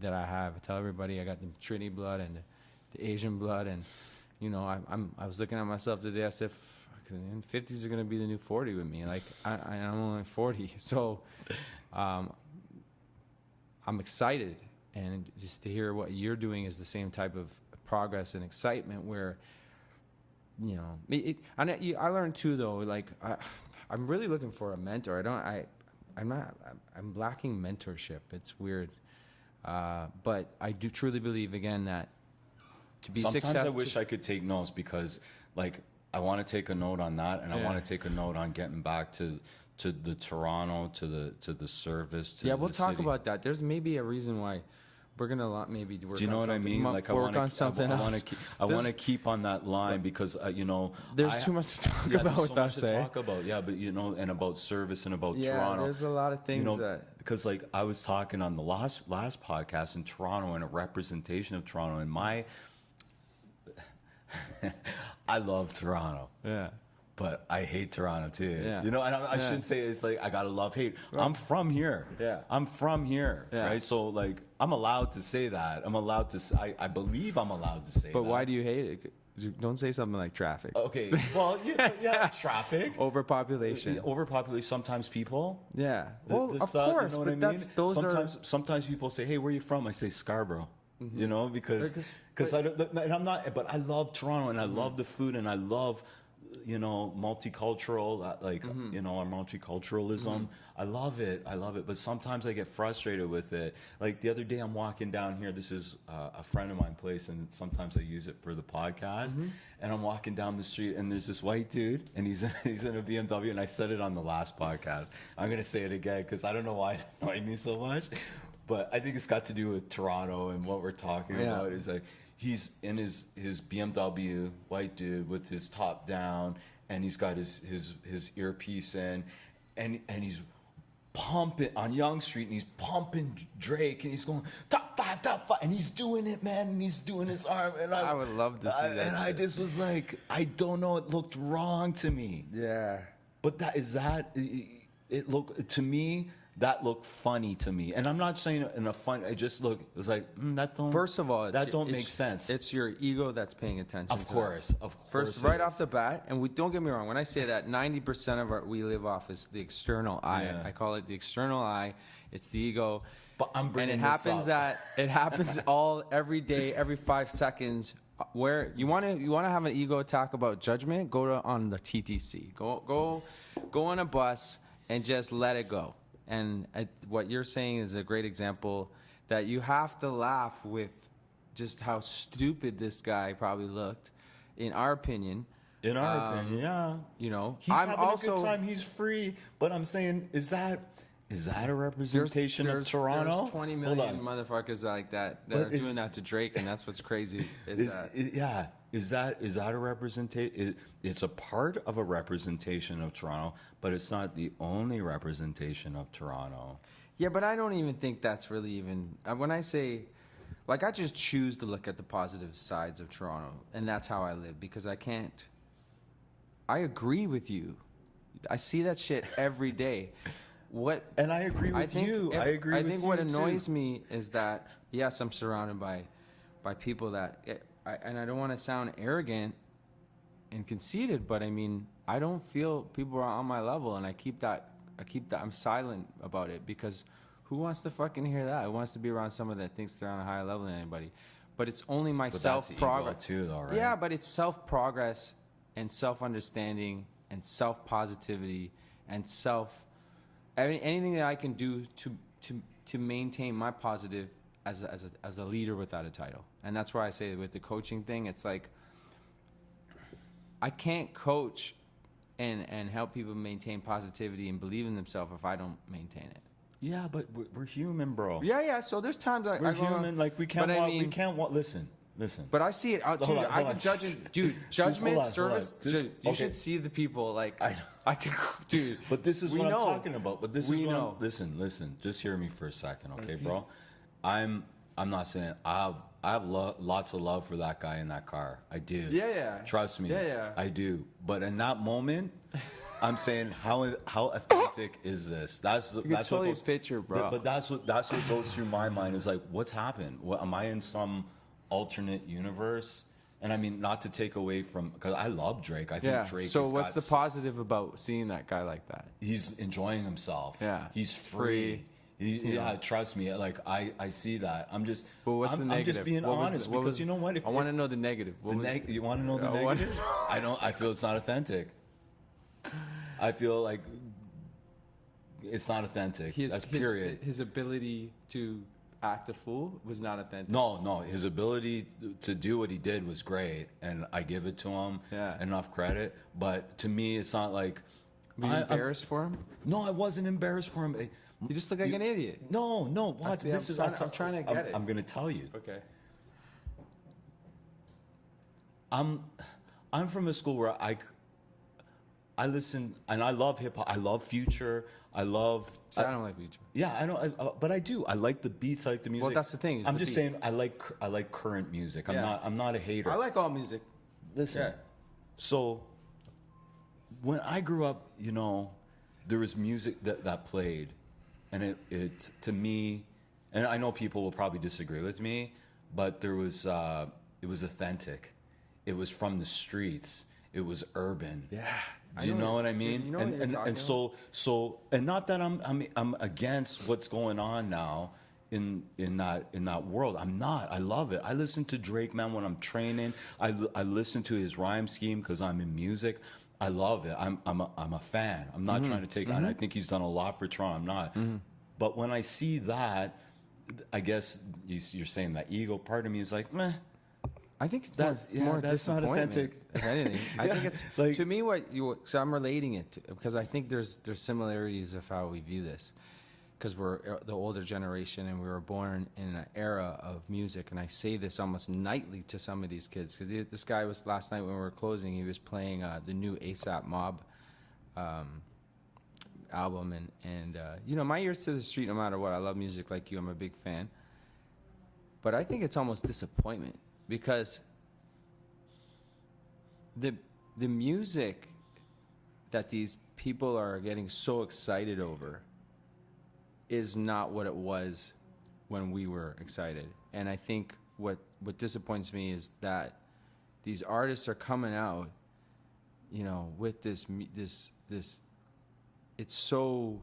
that I tell everybody I got the Trini blood and the Asian blood, and you know, I was looking at myself today. I said, 50s are gonna be the new 40 with me. Like I'm only 40, so I'm excited, and just to hear what you're doing is the same type of progress and excitement. Where, you know, I learned too, though. Like I'm really looking for a mentor. I'm lacking mentorship. It's weird, but I do truly believe, again, that to be
Sometimes
successful.
I wish I could take notes because, like, I want to take a note on that, and I want to take a note on getting back to the Toronto, to the service. To
we'll
the
talk
city.
about that. There's maybe a reason why we're gonna maybe work.
Do you know
on
what I
something-
mean? Like, I
work
want to
on something else.
I want to keep on that line because you know
There's too much to talk
yeah,
about
there's
with
so
us.
much to talk about. Yeah, but you know, and about service and about Toronto.
There's a lot of things
you know,
that
because like I was talking on the last podcast in Toronto and a representation of Toronto, and my I love Toronto.
yeah.
But I hate Toronto too.
Yeah.
You know, and I shouldn't say it's like I gotta love hate. I'm from here.
Yeah.
I'm from here.
Yeah.
Right. So like I'm allowed to say that. I'm allowed to. I believe I'm allowed to say that.
But why do you hate it? Don't say something like traffic.
Okay. Well, yeah, traffic.
Overpopulation.
Overpopulation. Sometimes people.
Yeah. Well, of course,
you know
but
what I mean?
those
sometimes people say, "Hey, where are you from?" I say Scarborough. You know, because I don't, and I'm not. But I love Toronto, and I love the food, and I love, you know, multicultural, like, you know, our multiculturalism. I love it. But sometimes I get frustrated with it. Like the other day, I'm walking down here. This is a friend of mine's place, and sometimes I use it for the podcast. And I'm walking down the street, and there's this white dude, and he's in a BMW. And I said it on the last podcast. I'm gonna say it again because I don't know why it annoyed me so much. But I think it's got to do with Toronto and what we're talking about. Is like he's in his BMW, white dude with his top down, and he's got his earpiece in, and he's pumping on Yonge Street, and he's pumping Drake, and he's going top five, and he's doing it, man, and he's doing his arm, and
I would love to see that.
And I
shit.
just was like, I don't know, it looked wrong to me.
Yeah.
But it looked to me. That looked funny to me, and I'm not saying it in a fun. It just looked. It was like that don't.
First of all,
that don't make sense.
It's your ego that's paying attention.
Of course.
First, right off the bat, and we don't get me wrong. When I say that, 90% of what we live off is the external eye.
Yeah.
I call it the external eye. It's the ego.
But I'm bringing
and it
this
happens
up.
it happens every day, every 5 seconds. Where you want to have an ego attack about judgment, on the TTC. Go on a bus and just let it go. And what you're saying is a great example that you have to laugh with just how stupid this guy probably looked, in our opinion.
In our opinion, yeah.
You know,
He's having a good time. He's free. But I'm saying, is that a representation of Toronto?
There's 20 million motherfuckers like that are doing that to Drake, and that's what's crazy.
Is that a representation? It's a part of a representation of Toronto, but it's not the only representation of Toronto.
Yeah, but I don't even think that's really even when I say, like, I just choose to look at the positive sides of Toronto, and that's how I live because I can't. I agree with you. I see that shit every day.
And I agree with you. I agree with you.
I think what annoys me is that yes, I'm surrounded by people that. And I don't want to sound arrogant and conceited, but I mean, I don't feel people are on my level, and I keep that. I'm silent about it because who wants to fucking hear that? Who wants to be around someone that thinks they're on a higher level than anybody? But it's only my self-progress
too, though, right?
Yeah, but it's self-progress and self-understanding and self-positivity and anything that I can do to maintain my positive as a leader without a title. And that's why I say with the coaching thing, it's like I can't coach and help people maintain positivity and believe in themselves if I don't maintain it.
Yeah, but we're human, bro.
Yeah. So there's times
we're human. Like we can't. We can't. Listen.
But I see it. Dude, I can judge it. Dude, judgment, service. You should see the people. Like I can, dude.
But this is what I'm talking about. But this is what
know.
Listen. Just hear me for a second, okay, bro? I'm not saying I have lots of love for that guy in that car. I do.
Yeah.
Trust me.
Yeah.
I do. But in that moment, I'm saying how authentic is this? That's
totally
what goes,
picture, bro.
But that's what goes through my mind is like, what's happened? What am I in some alternate universe? And I mean, not to take away from, because I love Drake. I think Drake.
So what's the positive about seeing that guy like that?
He's enjoying himself.
Yeah.
He's free. Trust me. Like I see that. I'm just.
But what's the negative?
I'm just being honest because you know what?
I want to know the negative.
You want to know the negative? I don't. I feel it's not authentic. I feel like it's not authentic. That's period.
His ability to act a fool was not authentic.
No, his ability to do what he did was great, and I give it to him enough credit. But to me, it's not like
Were you embarrassed for him?
No, I wasn't embarrassed for him.
You just look like an idiot.
No, what?
See, I'm trying to get it.
I'm gonna tell you.
Okay.
I'm from a school where I listen and I love hip hop. I love Future. I
don't like Future.
Yeah, I don't. But I do. I like the beats. I like the music.
Well, that's the thing.
I'm just saying. I like current music. I'm not a hater.
I like all music.
Listen.
Yeah.
So when I grew up, there was music that played, and it to me, and I know people will probably disagree with me, but it was authentic. It was from the streets. It was urban.
Yeah.
Do you know what I mean?
You know what you're talking
and so and not that I'm against what's going on now in that world. I'm not. I love it. I listen to Drake, man, when I'm training. I listen to his rhyme scheme because I'm in music. I love it. I'm a fan. I'm not trying to take. And I think he's done a lot for Toronto. I'm not. But when I see that, I guess you're saying that ego part of me is like, meh.
I think it's more
that's not authentic.
If anything, I think it's
like,
to me so I'm relating it to, because I think there's similarities of how we view this, because we're the older generation and we were born in an era of music, and I say this almost nightly to some of these kids, because this guy was last night when we were closing, he was playing the new ASAP Mob album, and my ears to the street no matter what. I love music like you. I'm a big fan, but I think it's almost disappointment. Because the music that these people are getting so excited over is not what it was when we were excited. And I think what disappoints me is that these artists are coming out, with this it's so,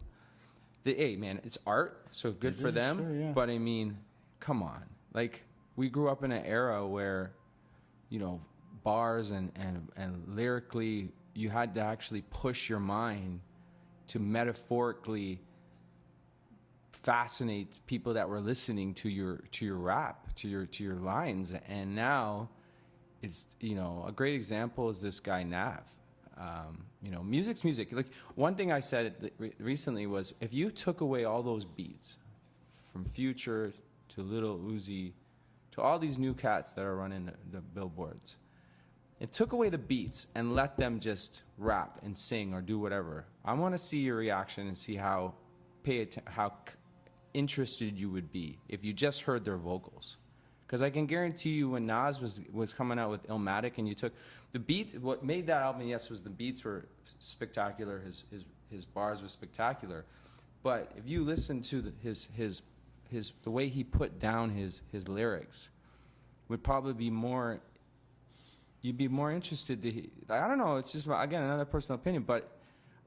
hey man, it's art, so good for them.
Sure, yeah.
But I mean, come on, like. We grew up in an era where, bars and lyrically, you had to actually push your mind to metaphorically fascinate people that were listening to your rap, to your lines. And now, it's a great example is this guy Nav. Music's music. Like one thing I said recently was, if you took away all those beats, from Future to Lil Uzi, to all these new cats that are running the billboards, it took away the beats and let them just rap and sing or do whatever. I want to see your reaction and see how interested you would be if you just heard their vocals. Because I can guarantee you, when Nas was coming out with Illmatic, and you took the beat, what made that album, yes, was the beats were spectacular. His bars were spectacular, but if you listen to the way he put down his lyrics, would probably be more. You'd be more interested to. I don't know. It's just, again, another personal opinion, but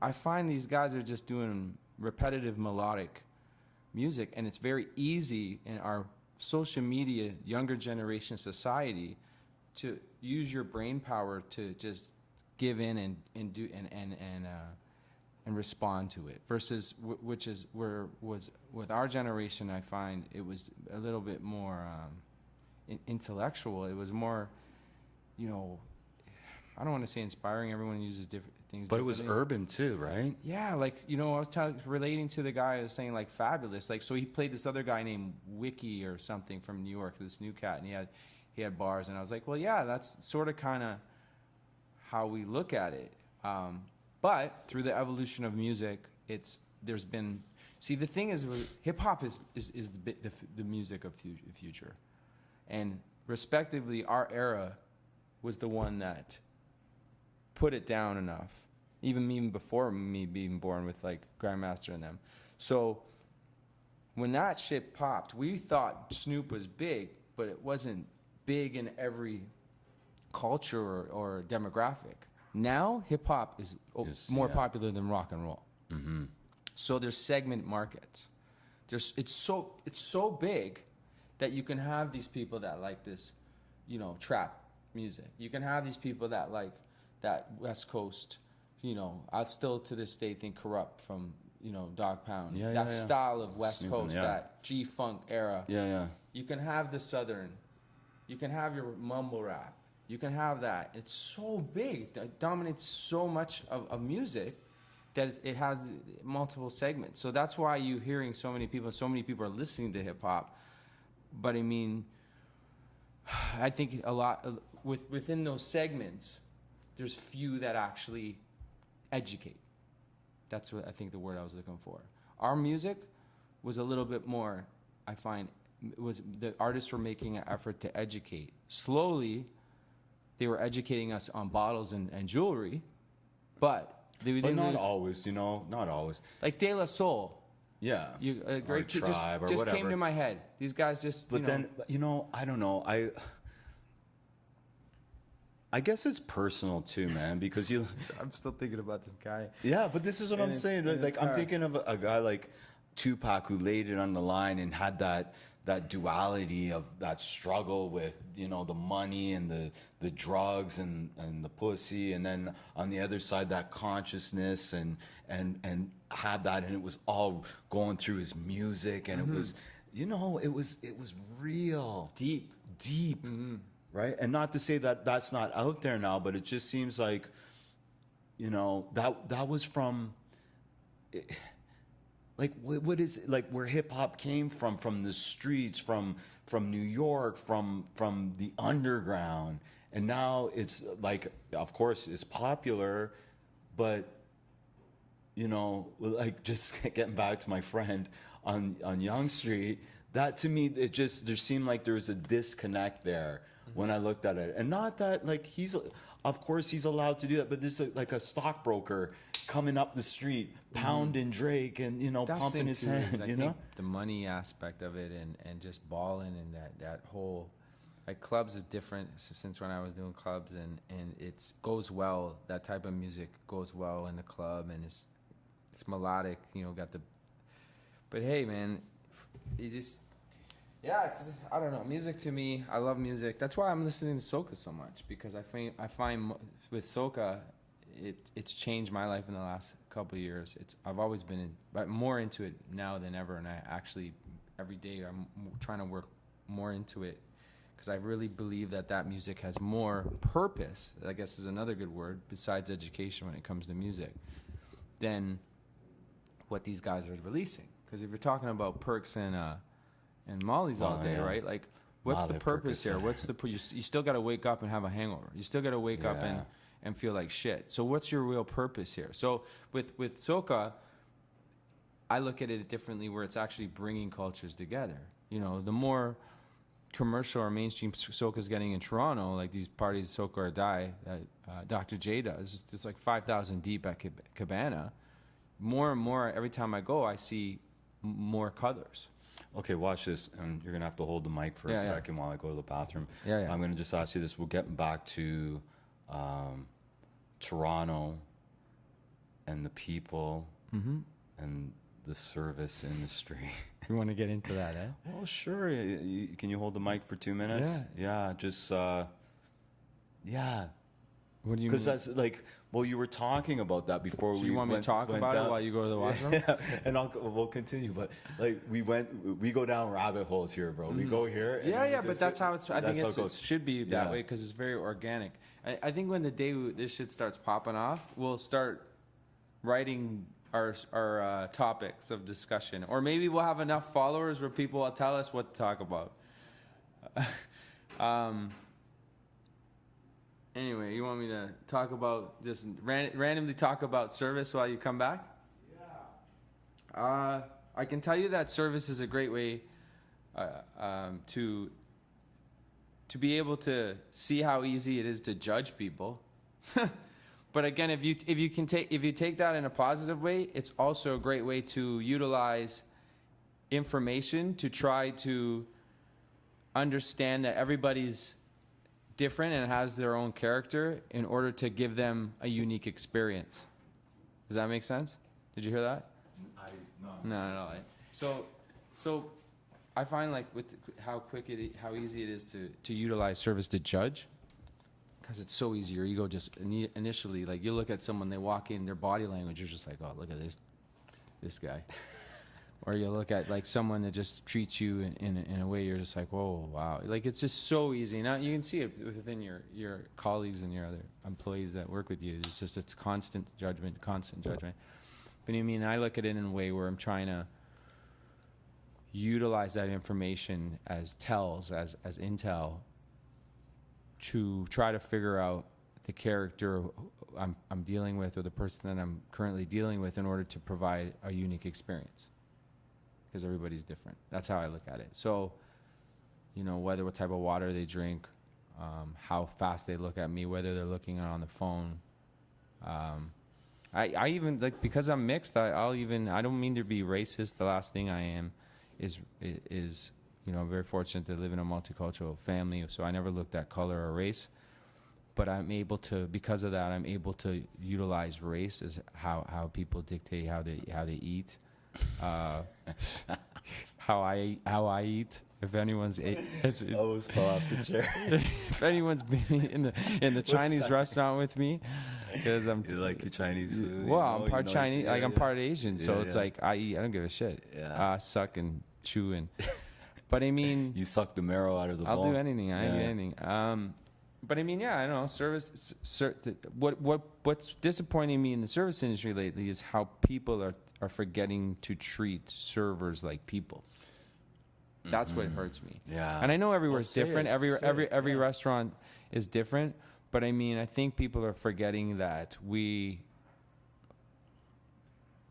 I find these guys are just doing repetitive melodic music, and it's very easy in our social media, younger generation society, to use your brain power to just give in and do and respond to it, versus which is where was with our generation. I find it was a little bit more intellectual. It was more, I don't want to say inspiring. Everyone uses different things.
But it was urban too, right?
Yeah, like I was relating to the guy who was saying like Fabulous. Like, so he played this other guy named Wiki or something from New York, this new cat, and he had bars, and I was like, well, yeah, that's sort of kind of how we look at it. But through the evolution of music, there's been. See, the thing is, hip hop is the music of future, and respectively, our era was the one that put it down enough, even before me being born, with like Grandmaster and them. So when that shit popped, we thought Snoop was big, but it wasn't big in every culture or demographic. Now hip hop is more popular than rock and roll. Mm-hmm. So there's segment markets. It's so big that you can have these people that like this, trap music. You can have these people that like that West Coast, I still to this day think Corrupt from Dog Pound.
Yeah,
that
yeah, yeah.
style of West
Snooping,
Coast,
yeah.
that G-Funk era.
Yeah.
You can have the Southern. You can have your mumble rap. You can have that. It's so big. It dominates so much of music that it has multiple segments. So that's why you're hearing so many people are listening to hip hop. But I mean, I think a lot within those segments, there's few that actually educate. That's what I think the word I was looking for. Our music was a little bit more, I find, was the artists were making an effort to educate. Slowly, they were educating us on bottles and jewelry, but they
But
didn't
not
really-
always, not always.
like De La Soul.
Yeah.
A great
Or Tribe or
just
whatever.
came to my head. These guys just,
But then, I don't know. I guess it's personal too, man, because
I'm still thinking about this guy.
yeah, but this is what
And
I'm
it's-
saying.
and it's
Like, I'm
hard.
thinking of a guy like Tupac who laid it on the line and had that duality of that struggle with, the money and the drugs and the pussy. And then on the other side, that consciousness and had that. And it was all going through his music. And it was, it was real.
Deep.
Right. And not to say that that's not out there now, but it just seems like, that was from, like, what is it, like, where hip hop came from the streets, from New York, from the underground. And now it's like, of course it's popular, but like, just getting back to my friend on Yonge Street, that to me, there seemed like there was a disconnect there when I looked at it. And not that, like, of course he's allowed to do that, but there's like a stockbroker coming up the street, pounding Drake and,
That's
pumping
the
his
thing too, is
hand,
I think the money aspect of it and just balling and that whole, like, clubs is different since when I was doing clubs, and it goes well. That type of music goes well in the club, and it's melodic, but hey, man, you just, I don't know. Music to me, I love music. That's why I'm listening to soca so much, because I find with soca, it's changed my life in the last couple of years. I've always been but more into it now than ever, and I actually every day I'm trying to work more into it, because I really believe that music has more purpose, I guess is another good word, besides education when it comes to music, than what these guys are releasing. Because if you're talking about perks and mollies all day,
yeah.
right? Like, what's
Molly,
the purpose here? What's you still got to wake up and have a hangover. You still got to wake up and feel like shit. So what's your real purpose here? So with soca, I look at it differently, where it's actually bringing cultures together. The more commercial or mainstream soca is getting in Toronto, like these parties, Soca or Die, that Dr. J does, it's like 5,000 deep at Cabana. More and more, every time I go, I see more colors.
Okay, watch this, and you're gonna have to hold the mic for a second while I go to the bathroom.
Yeah.
I'm gonna just ask you this. We'll get back to Toronto and the people and the service industry.
You want to get into that, eh?
Well, sure. Can you hold the mic for 2 minutes? Yeah. Just yeah.
What do you mean?
Because that's like, well, you were talking about that before.
So
we
you want me to talk about it while you go to the washroom?
Yeah, and we'll continue. But like, we go down rabbit holes here, bro. We go here. And then we
But
just-
that's how it's. I think
how
it
goes.
should be that
Yeah.
way, because it's very organic. I think when the day this shit starts popping off, we'll start writing our topics of discussion, or maybe we'll have enough followers where people will tell us what to talk about. Anyway, you want me to talk about just randomly talk about service while you come back? Yeah. I can tell you that service is a great way to be able to see how easy it is to judge people. But again, if you take that in a positive way, it's also a great way to utilize information to try to understand that everybody's different and has their own character in order to give them a unique experience. Does that make sense? Did you hear that? No, not at all. So I find, like, with how easy it is to utilize service to judge, because it's so easy. Your ego just initially, like, you look at someone, they walk in, their body language, you're just like, oh, look at this this guy. Or you look at like someone that just treats you in a way you're just like, whoa, wow. Like it's just so easy. Now you can see it within your colleagues and your other employees that work with you. It's constant judgment. But I mean, I look at it in a way where I'm trying to utilize that information as tells, as intel, to try to figure out the character I'm dealing with or the person that I'm currently dealing with in order to provide a unique experience. Because everybody's different. That's how I look at it. So, you know, what type of water they drink, how fast they look at me, whether they're looking on the phone. I even, like, because I'm mixed, I don't mean to be racist. The last thing I am is, you know, I'm very fortunate to live in a multicultural family. So I never looked at color or race. But I'm able to, because of that, I'm able to utilize race as how people dictate how they eat. How I eat. If anyone's
always fall off the chair.
If anyone's been in the Chinese restaurant with me, because I'm
you like your Chinese food.
Well, I'm part Chinese, like I'm part Asian, so it's
yeah.
like I eat. I don't give a shit.
Yeah.
Suck and chew and. But I mean,
you suck the marrow out of the bone.
I'll do anything. I eat anything. But I mean, yeah, I don't know. What's disappointing me in the service industry lately is how people are forgetting to treat servers like people. That's what hurts me.
Yeah.
And I know everywhere's different. Every
yeah.
restaurant is different. But I mean, I think people are forgetting that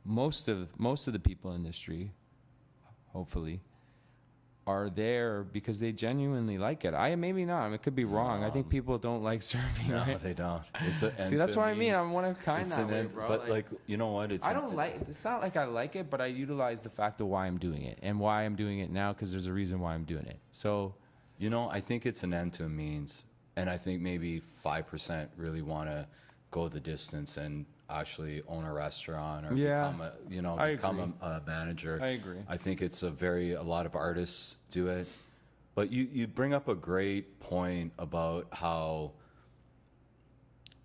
most of the people in the industry, hopefully, are there because they genuinely like it. Maybe not. It could be wrong. I think people don't like serving.
No,
right?
they don't.
See, that's what I mean. I'm one of kind that way, bro.
But like, you know what?
I don't like. It's not like I like it, but I utilize the fact of why I'm doing it and why I'm doing it now because there's a reason why I'm doing it. So,
you know, I think it's an end to a means, and I think maybe 5% really want to go the distance and actually own a restaurant or become a manager.
I agree.
I think it's a lot of artists do it. But you bring up a great point about how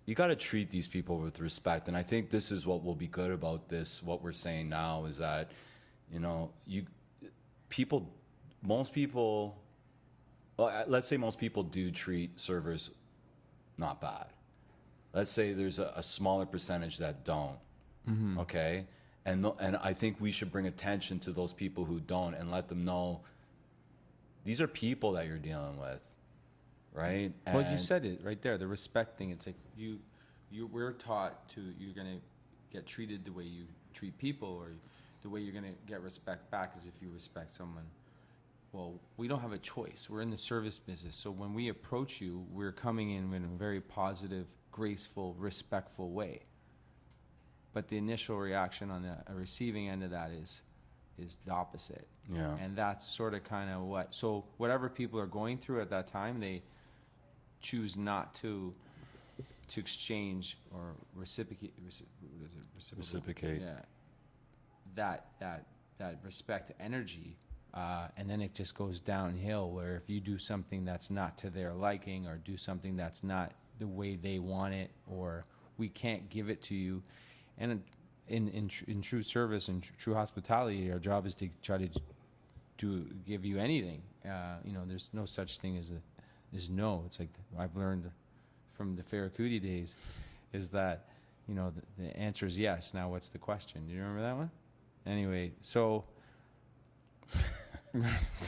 you got to treat these people with respect. And I think this is what will be good about this. What we're saying now is that, you know, most people, well, let's say most people do treat servers not bad. Let's say there's a smaller percentage that don't, okay? And I think we should bring attention to those people who don't and let them know these are people that you're dealing with, right?
Well, you said it right there, the respect thing. It's like we're taught you're going to get treated the way you treat people, or the way you're going to get respect back is if you respect someone. Well, we don't have a choice. We're in the service business. So when we approach you, we're coming in a very positive, graceful, respectful way. But the initial reaction on the receiving end of that is the opposite.
Yeah.
And that's sort of kind of so whatever people are going through at that time, they choose not to exchange or reciprocate.
Reciprocate.
Yeah. That respect energy. And then it just goes downhill where if you do something that's not to their liking or do something that's not the way they want it, or we can't give it to you. And in true service and true hospitality, our job is to try to give you anything. You know, there's no such thing as no. It's like I've learned from the Farracuda days is that, you know, the answer is yes. Now what's the question? Do you remember that one? Anyway, so...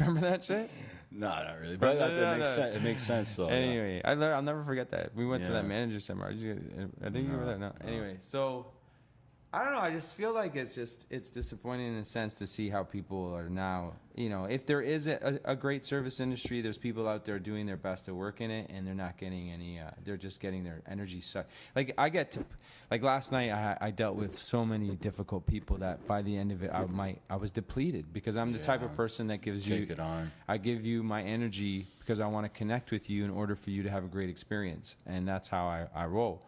Remember that shit?
No, not really. But that makes sense. It makes sense, though.
Anyway, I'll never forget that. We went to that manager seminar. I think you were there. No. Anyway, so I don't know. I just feel like it's disappointing in a sense to see how people are now. You know, if there is a great service industry, there's people out there doing their best to work in it, and they're not getting any. They're just getting their energy sucked. Like last night, I dealt with so many difficult people that by the end of it, I was depleted because I'm the type of person that gives
Take it on.
I give you my energy because I want to connect with you in order for you to have a great experience, and that's how I roll.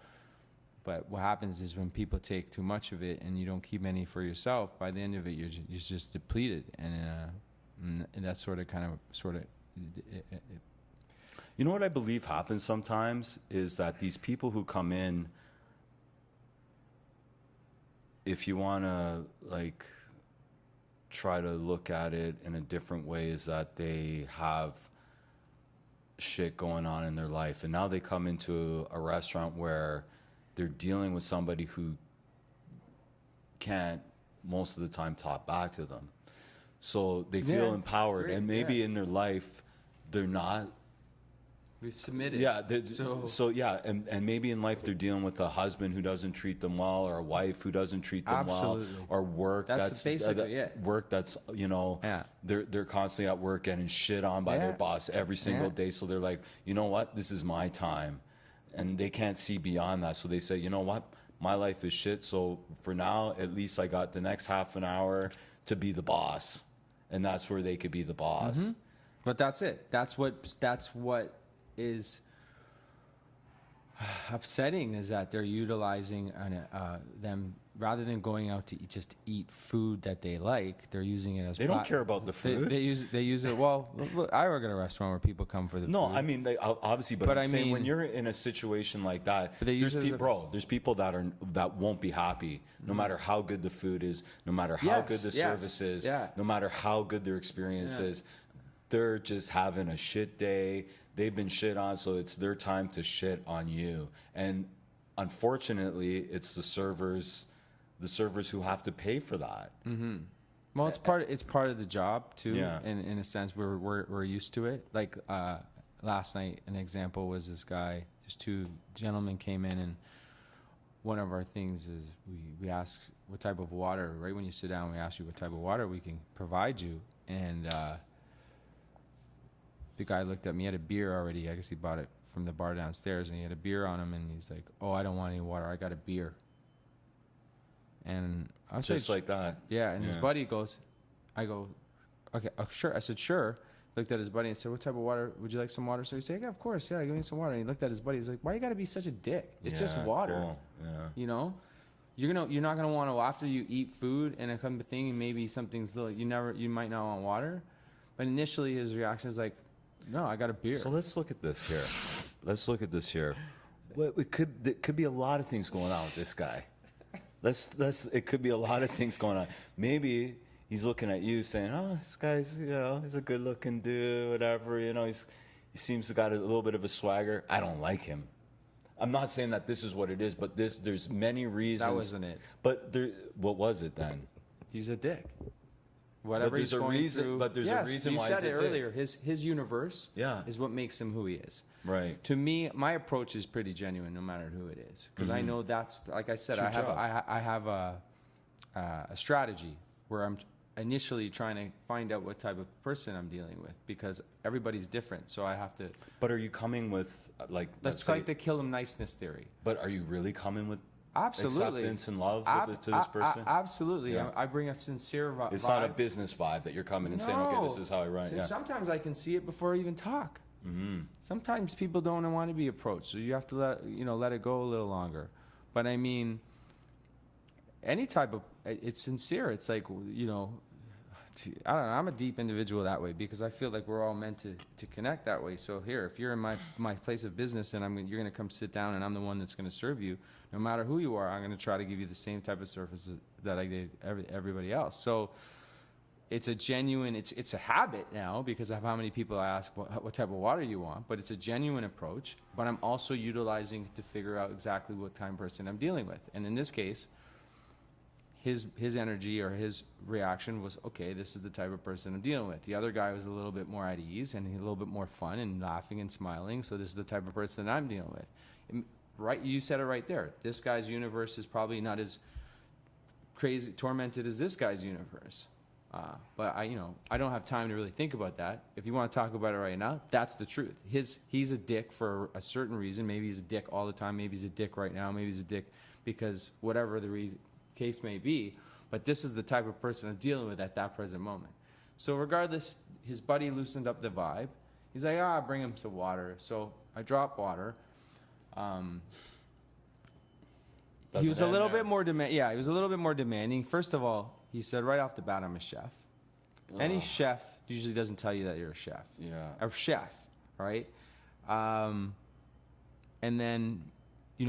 But what happens is when people take too much of it and you don't keep any for yourself, by the end of it, you're just depleted, and that's sort of.
You know what I believe happens sometimes is that these people who come in, if you want to like try to look at it in a different way, is that they have shit going on in their life, and now they come into a restaurant where they're dealing with somebody who can't most of the time talk back to them, so they feel empowered.
great,
And maybe in their life they're not.
We've submitted.
Yeah.
So
yeah, and maybe in life they're dealing with a husband who doesn't treat them well, or a wife who doesn't treat them
Absolutely.
well, or work
That's basically it.
work that's
Yeah.
they're constantly at work getting shit on by their
Yeah.
boss every single
Yeah.
day. So they're like, you know what, this is my time, and they can't see beyond that. So they say, you know what, my life is shit. So for now, at least I got the next half an hour to be the boss, and that's where they could be the boss.
Mm-hmm. But that's it. That's what is upsetting, is that they're utilizing them rather than going out to eat food that they like. They're using it as
They don't care about the food.
They use it. Well, look, I work at a restaurant where people come for the
No,
food.
I mean, they obviously, but
But
I'm
I
saying when
mean-
you're in a situation like that,
But they use
there's
it as
there's people that won't be happy, no matter how good the food is, no matter how
Yes,
good the
yes,
service is,
yeah.
no matter how good their experience
Yeah.
is. They're just having a shit day. They've been shit on, so it's their time to shit on you. And unfortunately, it's the servers who have to pay for that.
Well, it's part of the job too.
Yeah.
In a sense, we're used to it. Like last night, an example was this guy. Just two gentlemen came in, and one of our things is we ask what type of water. Right when you sit down, we ask you what type of water we can provide you. And the guy looked at me. He had a beer already. I guess he bought it from the bar downstairs, and he had a beer on him. And he's like, "Oh, I don't want any water. I got a beer." And I was
Just like that.
yeah, and his
Yeah.
buddy goes, I go, okay, sure. I said, sure. Looked at his buddy and said, what type of water? Would you like some water? So he said, yeah, of course. Yeah, give me some water. And he looked at his buddy. He's like, why you got to be such a dick? It's just
Yeah,
water.
cool. Yeah.
You know? You're not gonna want to, after you eat food and it comes to thing, maybe something's little, you might not want water. But initially his reaction is like, no, I got a beer.
So let's look at this here. Well, it could be a lot of things going on with this guy. It could be a lot of things going on. Maybe he's looking at you saying, "Oh, this guy's, he's a good-looking dude, whatever. He seems to got a little bit of a swagger. I don't like him." I'm not saying that this is what it is, but there's many reasons.
That wasn't it.
But what was it then?
He's a dick. Whatever
there's
he's
a
going
reason-
through.
but there's a reason
you
why
said
he's a
it
dick.
earlier. His universe
Yeah.
is what makes him who he is.
Right.
To me, my approach is pretty genuine, no matter who it is, because I know that's, like I said,
It's your job.
I have a strategy where I'm initially trying to find out what type of person I'm dealing with, because everybody's different. So I have to.
But are you coming with
That's like the kill 'em niceness theory.
But are you really coming with
Absolutely.
acceptance and love to this person?
Absolutely.
Yeah.
I bring a sincere vibe.
It's not a business vibe that you're coming and saying, "Okay, this is how I run."
See,
Yeah.
sometimes I can see it before I even talk.
Mm-hmm.
Sometimes people don't want to be approached, so you have to let it go a little longer. But I mean, any type of, it's sincere. It's like, I don't know. I'm a deep individual that way, because I feel like we're all meant to connect that way. So here, if you're in my place of business and you're going to come sit down and I'm the one that's going to serve you, no matter who you are, I'm going to try to give you the same type of service that I gave everybody else. So it's a genuine, it's a habit now, because of how many people I ask what type of water you want, but it's a genuine approach. But I'm also utilizing it to figure out exactly what kind of person I'm dealing with. And in this case, his energy or his reaction was, okay, this is the type of person I'm dealing with. The other guy was a little bit more at ease and a little bit more fun and laughing and smiling. So this is the type of person that I'm dealing with. Right, you said it right there. This guy's universe is probably not as crazy, tormented as this guy's universe. But I don't have time to really think about that. If you want to talk about it right now, that's the truth. He's a dick for a certain reason. Maybe he's a dick all the time. Maybe he's a dick right now. Maybe he's a dick because whatever the case may be. But this is the type of person I'm dealing with at that present moment. So regardless, his buddy loosened up the vibe. He's like, bring him some water. So I drop water. He was a little bit more he was a little bit more demanding. First of all, he said right off the bat, I'm a chef. Any chef usually doesn't tell you that you're a chef.
Yeah.
A chef, right? And then, he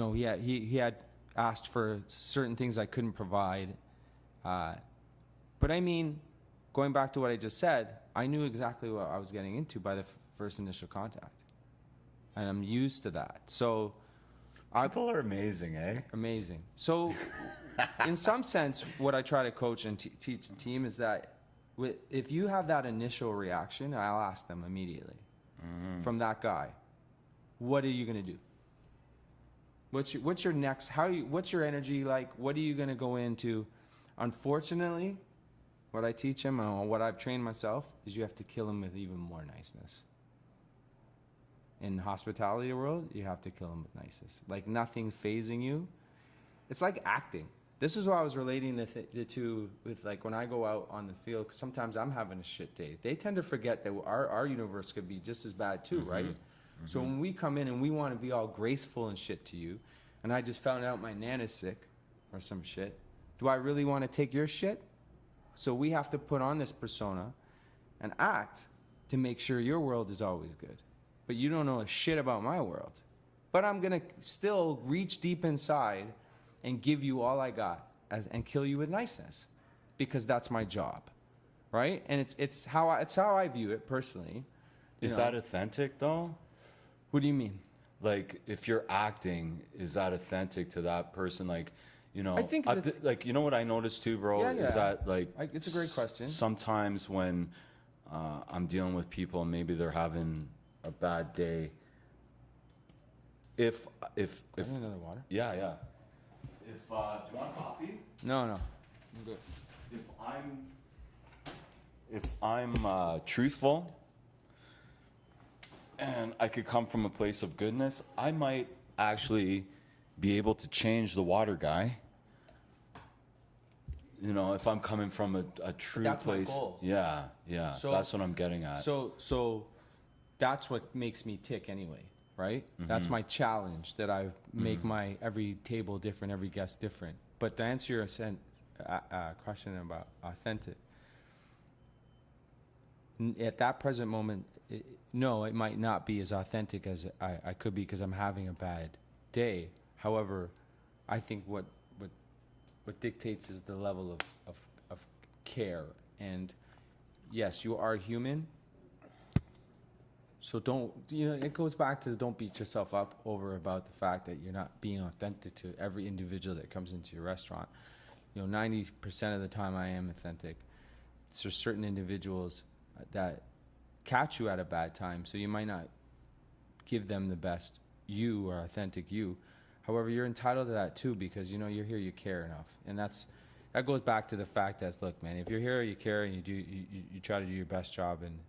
had asked for certain things I couldn't provide. But I mean, going back to what I just said, I knew exactly what I was getting into by the first initial contact. And I'm used to that. So
People are amazing, eh?
amazing. So in some sense, what I try to coach and teach the team is that if you have that initial reaction, I'll ask them immediately from that guy, what are you going to do? What's your next, what's your energy like? What are you going to go into? Unfortunately, what I teach him and what I've trained myself is you have to kill him with even more niceness. In the hospitality world, you have to kill him with niceness. Like nothing phasing you. It's like acting. This is what I was relating the two with, like when I go out on the field, 'cause sometimes I'm having a shit day. They tend to forget that our universe could be just as bad too, right? So when we come in and we want to be all graceful and shit to you, and I just found out my nana's sick or some shit, do I really want to take your shit? So we have to put on this persona and act to make sure your world is always good. But you don't know a shit about my world. But I'm going to still reach deep inside and give you all I got and kill you with niceness because that's my job, right? And it's how I view it personally.
Is that authentic though?
What do you mean?
Like, if you're acting, is that authentic to that person? Like, you know,
I think
like, you know what I noticed too, bro,
Yeah,
is
yeah.
that like
It's a great question.
Sometimes when I'm dealing with people and maybe they're having a bad day, if
I need another water.
yeah. If do you want coffee?
No. I'm good.
If I'm truthful and I could come from a place of goodness, I might actually be able to change the water guy. You know, if I'm coming from a true
That's my
place.
goal.
Yeah.
So-
That's what I'm getting at.
So that's what makes me tick anyway, right?
Mm-hmm.
That's my challenge, that I make my every table different, every guest different. But to answer your question about authentic, at that present moment, no, it might not be as authentic as I could be because I'm having a bad day. However, I think what dictates is the level of care. And yes, you are human. So it goes back to don't beat yourself up over about the fact that you're not being authentic to every individual that comes into your restaurant. 90% of the time I am authentic. There's certain individuals that catch you at a bad time, so you might not give them the best you or authentic you. However, you're entitled to that too because you're here, you care enough, and that goes back to the fact that, look, man, if you're here, you care, and you try to do your best job, and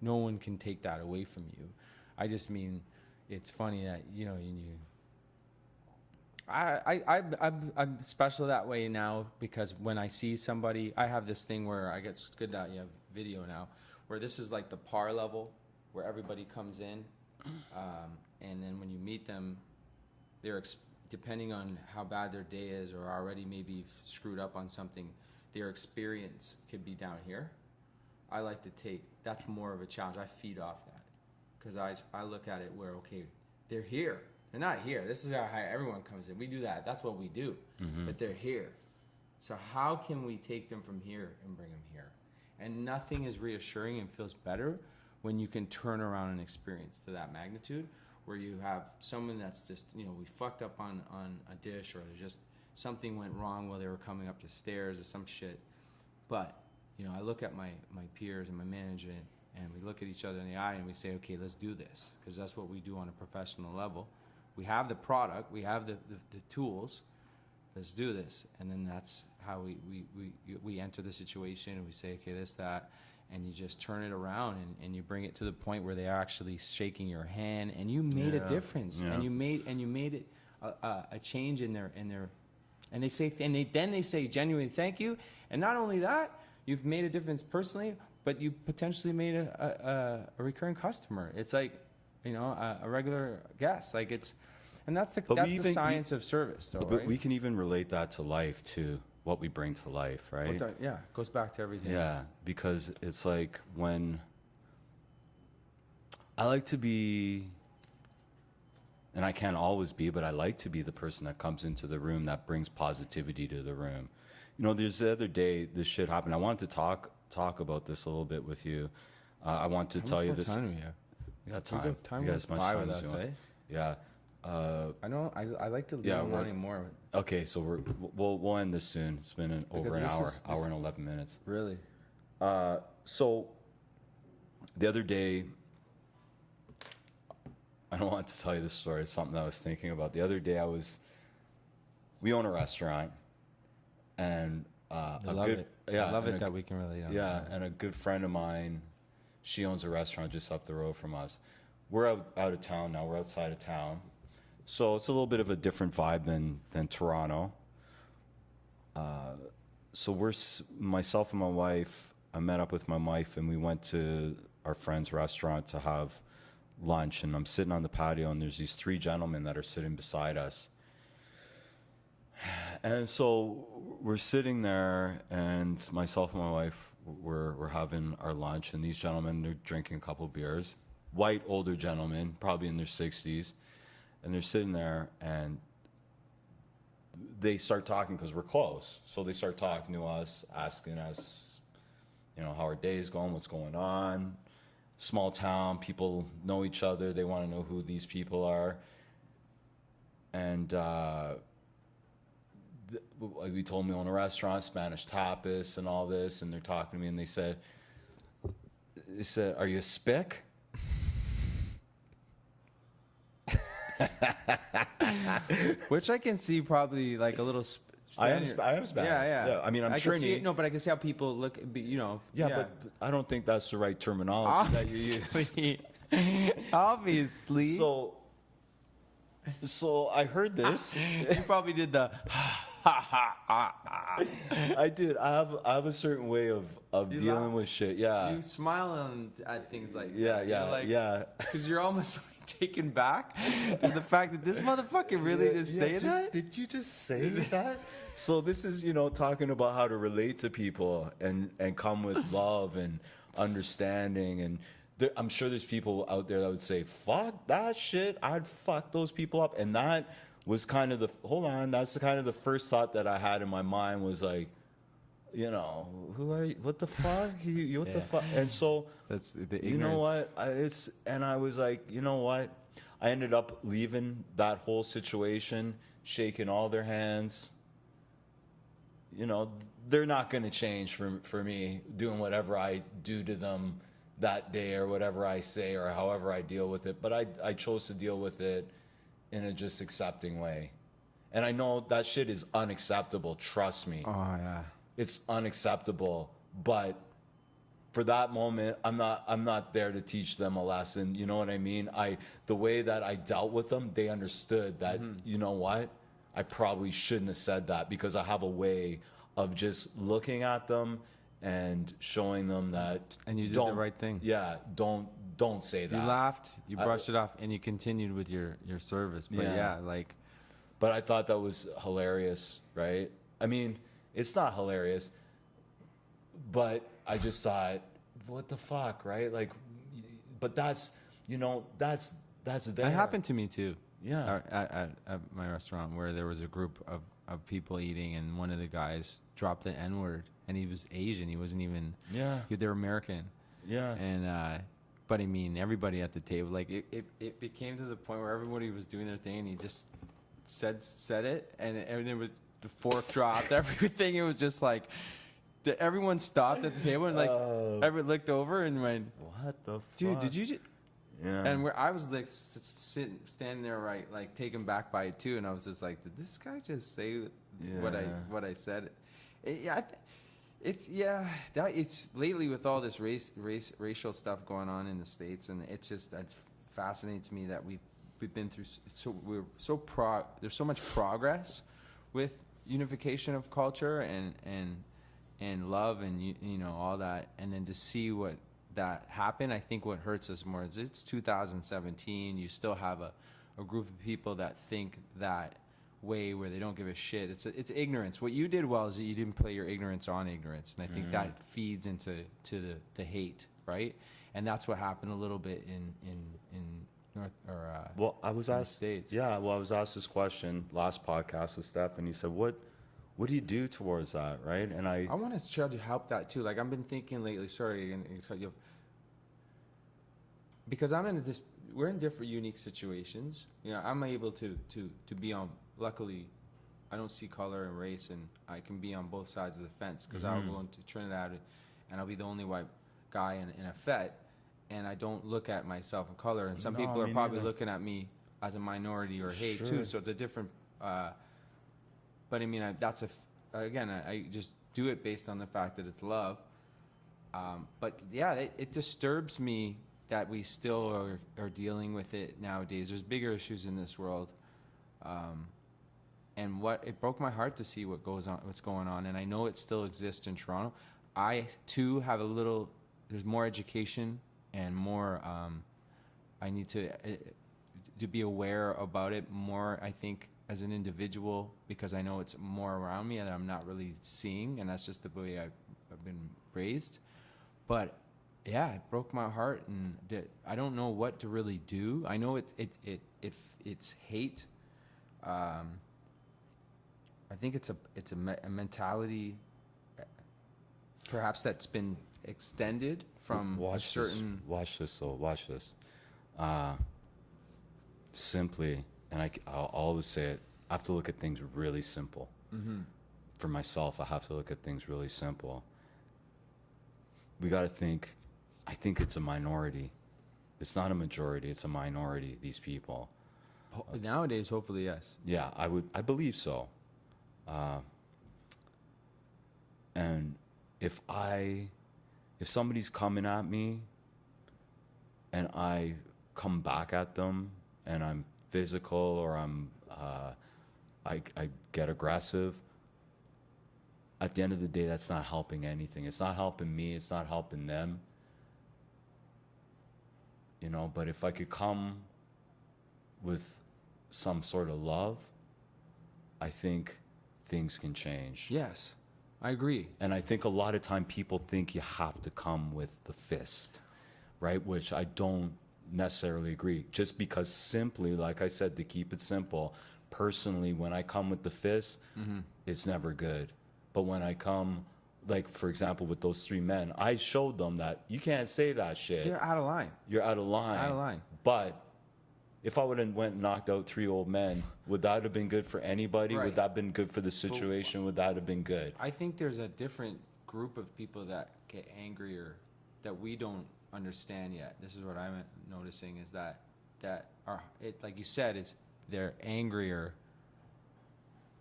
no one can take that away from you. I just mean, it's funny that I'm special that way now because when I see somebody, I have this thing where it's good that you have video now, where this is like the par level, where everybody comes in, and then when you meet them, they're depending on how bad their day is or already maybe screwed up on something, their experience could be down here. I like to that's more of a challenge. I feed off that because I look at it where, okay, they're here. They're not here. This is how everyone comes in. We do that. That's what we do. Mm-hmm. But they're here. So how can we take them from here and bring them here? And nothing is reassuring and feels better when you can turn around an experience to that magnitude where you have someone that's just, we fucked up on a dish or just something went wrong while they were coming up the stairs or some shit. But, I look at my peers and my management and we look at each other in the eye and we say, okay, let's do this. Because that's what we do on a professional level. We have the product, we have the tools, let's do this. And then that's how we enter the situation and we say, okay, this, that, and you just turn it around and you bring it to the point where they are actually shaking your hand and you made a difference. Yeah. And you made it a change in their and they say genuinely thank you. And not only that, you've made a difference personally, but you potentially made a recurring customer. It's like, a regular guest. Like and that's the science of service, though,
but
right?
we can even relate that to life too. What we bring to life, right?
Yeah, it goes back to everything.
Yeah, because it's like when I like to be And I can't always be, but I like to be the person that comes into the room that brings positivity to the room. You know, there's the other day this shit happened. I wanted to talk about this a little bit with you. I want to tell you this.
Time do we have?
We got time.
Time
You got
goes
as much
by
time
with
as
us,
you want.
eh?
Yeah.
I know. I like to
Yeah,
learn
we're-
learning more.
Okay, so we'll end this soon. It's been over an
this
hour,
is-
hour and 11 minutes.
Really?
So the other day, I don't want to tell you this story. It's something that I was thinking about. The other day, we own a restaurant, and
I love it.
yeah,
I love
and
it that we can relate on.
yeah, and a good friend of mine, she owns a restaurant just up the road from us. We're out of town now. We're outside of town, so it's a little bit of a different vibe than Toronto. So myself and my wife. I met up with my wife, and we went to our friend's restaurant to have lunch. And I'm sitting on the patio, and there's these three gentlemen that are sitting beside us. And so we're sitting there, and myself and my wife, we're having our lunch, and these gentlemen, they're drinking a couple beers. White, older gentlemen, probably in their 60s. And they're sitting there, and they start talking because we're close. So they start talking to us, asking us, you know, how our day is going, what's going on. Small town, people know each other. They want to know who these people are. And we told them we own a restaurant, Spanish tapas and all this. And they're talking to me, and they said, are you a spick?
Which I can see probably like a little.
I am Spanish.
Yeah.
I mean, I'm
I can see
Trini.
it, no, but I can see how people look. You know.
Yeah, but I don't think that's the right terminology that you use.
Obviously.
So I heard this.
You probably did the.
I did. I have a certain way of dealing
laugh?
with shit. Yeah.
You smile at things like
Yeah,
that.
yeah,
You're like,
yeah.
Because you're almost like taken back to the fact that this motherfucker really just say that.
Did you just say that? So this is, you know, talking about how to relate to people and come with love and understanding. And I'm sure there's people out there that would say, fuck that shit. I'd fuck those people up. And that was kind of that's kind of the first thought that I had in my mind was like, you know, who are you? What the fuck? What the fuck? And so,
That's the ignorance.
you know what? I was like, you know what? I ended up leaving that whole situation, shaking all their hands. You know, they're not going to change for me doing whatever I do to them that day or whatever I say or however I deal with it. But I chose to deal with it in a just accepting way. And I know that shit is unacceptable. Trust me.
Oh yeah.
It's unacceptable. But for that moment, I'm not there to teach them a lesson. You know what I mean? The way that I dealt with them, they understood that, you know what? I probably shouldn't have said that, because I have a way of just looking at them and showing them that.
And you did the right thing.
Yeah, don't say that.
You laughed, you brushed it off, and you continued with your service. But
Yeah.
like.
But I thought that was hilarious, right? I mean, it's not hilarious, but I just thought, what the fuck, right? Like, but that's there.
That happened to me too.
Yeah.
At my restaurant, where there was a group of people eating, and one of the guys dropped the N-word, and he was Asian. He wasn't even.
Yeah.
They're American.
Yeah.
And but I mean, everybody at the table, like it became to the point where everybody was doing their thing, and he just said it, and it was the fork dropped, everything. It was just like everyone stopped at the table and like everyone looked over and went,
What the fuck?
"Dude, did you just?"
Yeah.
And where I was like standing there, right, like taken back by it too, and I was just like, "Did this guy just say what I said?" It's lately with all this racial stuff going on in the States, and it's fascinates me that we've been through there's so much progress with unification of culture and love and you know all that, and then to see what that happened, I think what hurts us more is it's 2017. You still have a group of people that think that way, where they don't give a shit. It's ignorance. What you did well is that you didn't play your ignorance on ignorance, and I think that feeds into the hate, right? And that's what happened a little bit
Well, I was
in the
asked.
States.
Yeah, well, I was asked this question last podcast with Steph, and he said, "What do you do towards that?" Right? And
I want to try to help that too. Like I've been thinking lately. Sorry, and cut you off. Because I'm in this. We're in different unique situations. You know, I'm able to be on. Luckily, I don't see color and race, and I can be on both sides of the fence. Because I'll go into Trinidad, and I'll be the only white guy in a FET, and I don't look at myself in color. And some
No,
people are
me
probably
neither.
looking at me as a minority or hate
Sure.
too. So it's a different. But I mean, I just do it based on the fact that it's love. But yeah, it disturbs me that we still are dealing with it nowadays. There's bigger issues in this world. And it broke my heart to see what's going on. And I know it still exists in Toronto. I too have there's more education and more, I need to be aware about it more, I think, as an individual, because I know it's more around me and I'm not really seeing, and that's just the way I've been raised. But yeah, it broke my heart, and I don't know what to really do. I know it's hate. I think it's a mentality, perhaps that's been extended from
watch
a certain.
Watch this. Simply, and I'll always say it. I have to look at things really simple. For myself, I have to look at things really simple. We got to think. I think it's a minority. It's not a majority. It's a minority. These people.
Nowadays, hopefully, yes.
Yeah, I believe so. And if somebody's coming at me and I come back at them and I'm physical or I get aggressive, at the end of the day, that's not helping anything. It's not helping me. It's not helping them. You know, but if I could come with some sort of love, I think things can change.
Yes, I agree.
And I think a lot of time people think you have to come with the fist, right? Which I don't necessarily agree. Just because simply, like I said, to keep it simple, personally, when I come with the fist, it's never good. But when I come, like, for example, with those three men, I showed them that you can't say that shit.
They're out of line.
You're out of line.
Out of line.
But if I would have went and knocked out three old men, would that have been good for anybody?
Right.
Would that have been good for the situation? Would that have been good?
I think there's a different group of people that get angrier that we don't understand yet. This is what I'm noticing is that are like you said, they're angrier.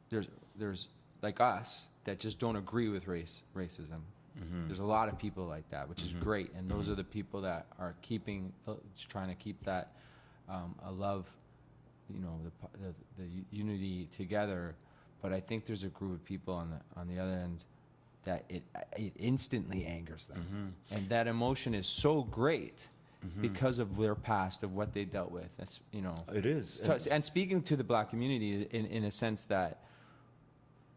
There's like us that just don't agree with racism. There's a lot of people like that, which is great, and those are the people that are trying to keep that a love, you know, the unity together. But I think there's a group of people on the other end that it instantly angers them, and that emotion is so great because of their past, of what they dealt with. That's, you know,
It is.
and speaking to the black community in a sense that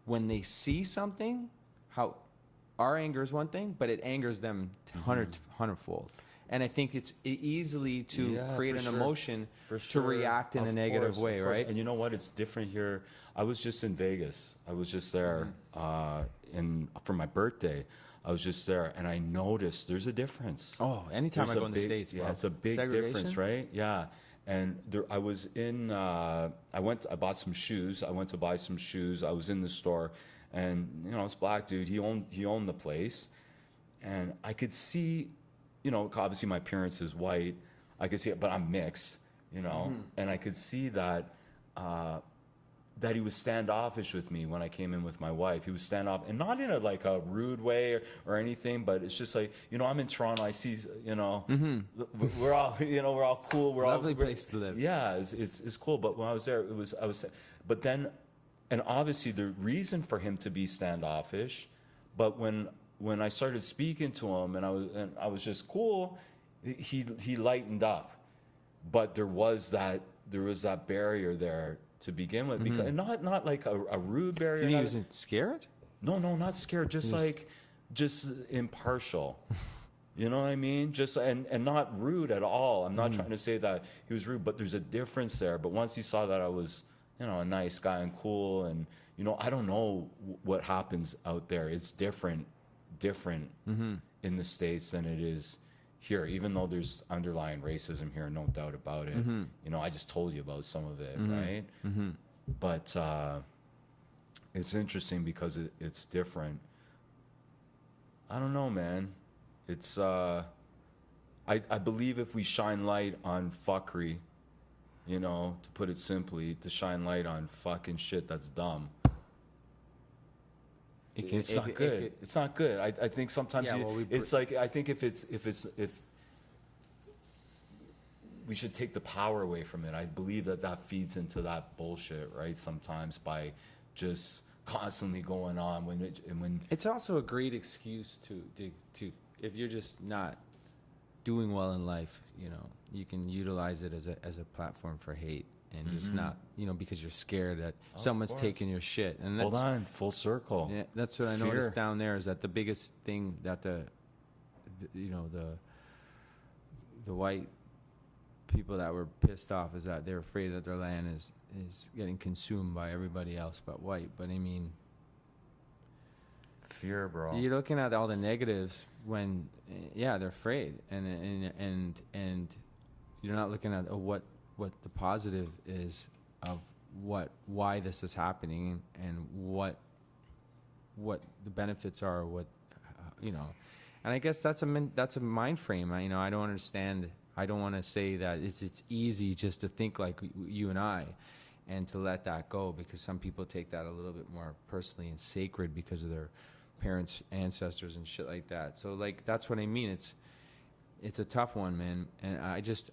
when they see something, how our anger is one thing, but it angers them hundredfold. And I think it's easy to create an emotion to react in a negative way, right?
And you know what? It's different here. I was just in Vegas. I was just there for my birthday. I was just there, and I noticed there's a difference.
Oh, anytime
There's
I go in the States, bro.
Yeah, it's a big difference, right? Yeah. And I was in, I bought some shoes. I went to buy some shoes. I was in the store, and, you know, this black dude, he owned the place. And I could see, you know, obviously my appearance is white. I could see it, but I'm mixed, you know. And I could see that, that he was standoffish with me when I came in with my wife. He was standoff, and not in a rude way or anything, but it's just like, you know, I'm in Toronto. I see, you know, we're all, you know, we're all cool.
Lovely place to live.
Yeah, it's cool. But when I was there, but then, and obviously the reason for him to be standoffish, but when I started speaking to him and I was just cool, he lightened up. But there was that barrier there to begin with, because and not like a rude barrier.
You mean he wasn't scared?
No, not scared. Just impartial. You know what I mean? Just and not rude at all. I'm not trying to say that he was rude, but there's a difference there. But once he saw that I was, you know, a nice guy and cool, and you know, I don't know what happens out there. It's different in the States than it is here. Even though there's underlying racism here, no doubt about it. You know, I just told you about some of it, right? But it's interesting because it's different. I don't know, man. It's I believe if we shine light on fuckery, you know, to put it simply, to shine light on fucking shit that's dumb, it's not good. It's not good. I think sometimes it's like, I think if we should take the power away from it. I believe that feeds into that bullshit, right? Sometimes by just constantly going on when
it's also a great excuse to if you're just not doing well in life, you know, you can utilize it as a platform for hate and just not, you know, because you're scared that someone's taking your shit. And that's,
hold on, full circle.
Yeah, that's what I noticed down there, is that the biggest thing that the white people that were pissed off is that they're afraid that their land is getting consumed by everybody else but white. But I mean,
fear, bro.
You're looking at all the negatives when, yeah, they're afraid, and you're not looking at what the positive is of why this is happening and what the benefits are, you know. And I guess that's a mind frame. You know, I don't understand. I don't want to say that it's easy just to think like you and I, and to let that go, because some people take that a little bit more personally and sacred because of their parents, ancestors, and shit like that. So like, that's what I mean. It's a tough one, man. And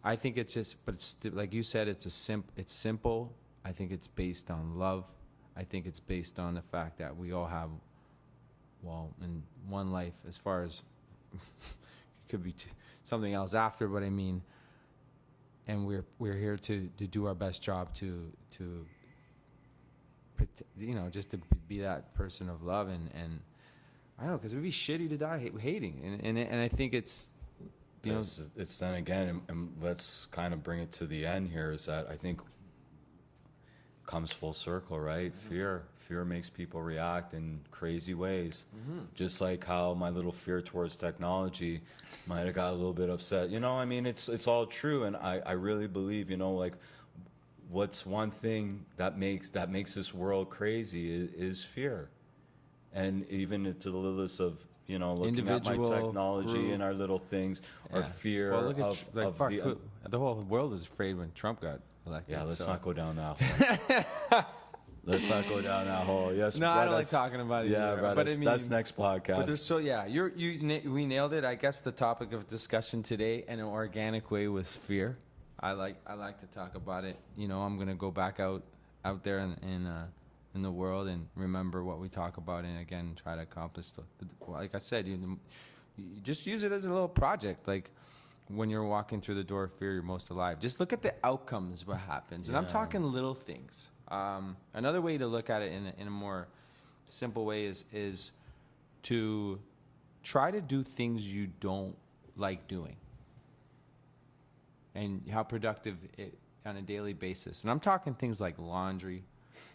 I think it's just, but it's like you said, it's simple. I think it's based on love. I think it's based on the fact that we all have, well, in one life, as far as it could be something else after, but I mean, and we're here to do our best job to you know, just to be that person of love, and I don't know, because it would be shitty to die hating, and I think it's, you know,
it's then again, and let's kind of bring it to the end here, is that I think comes full circle, right? Fear makes people react in crazy ways. Just like how my little fear towards technology might have got a little bit upset. You know, I mean, it's all true, and I really believe, you know, like, what's one thing that makes this world crazy is fear. And even to the littlest of, you know, looking at my technology and our little things, or fear
the whole world was afraid when Trump got elected.
Yeah, let's not go down that hole. Let's not go down that hole. Yes,
no, I don't like talking about it. Yeah,
either, but I mean, that's next podcast.
But there's we nailed it. I guess the topic of discussion today, in an organic way, was fear. I like to talk about it. You know, I'm gonna go back out there in the world and remember what we talk about, and again try to accomplish like I said, you just use it as a little project. Like, when you're walking through the door of fear, you're most alive. Just look at the outcomes, what happens. And I'm talking little things. Another way to look at it in a more simple way is to try to do things you don't like doing, and how productive it on a daily basis. And I'm talking things like laundry.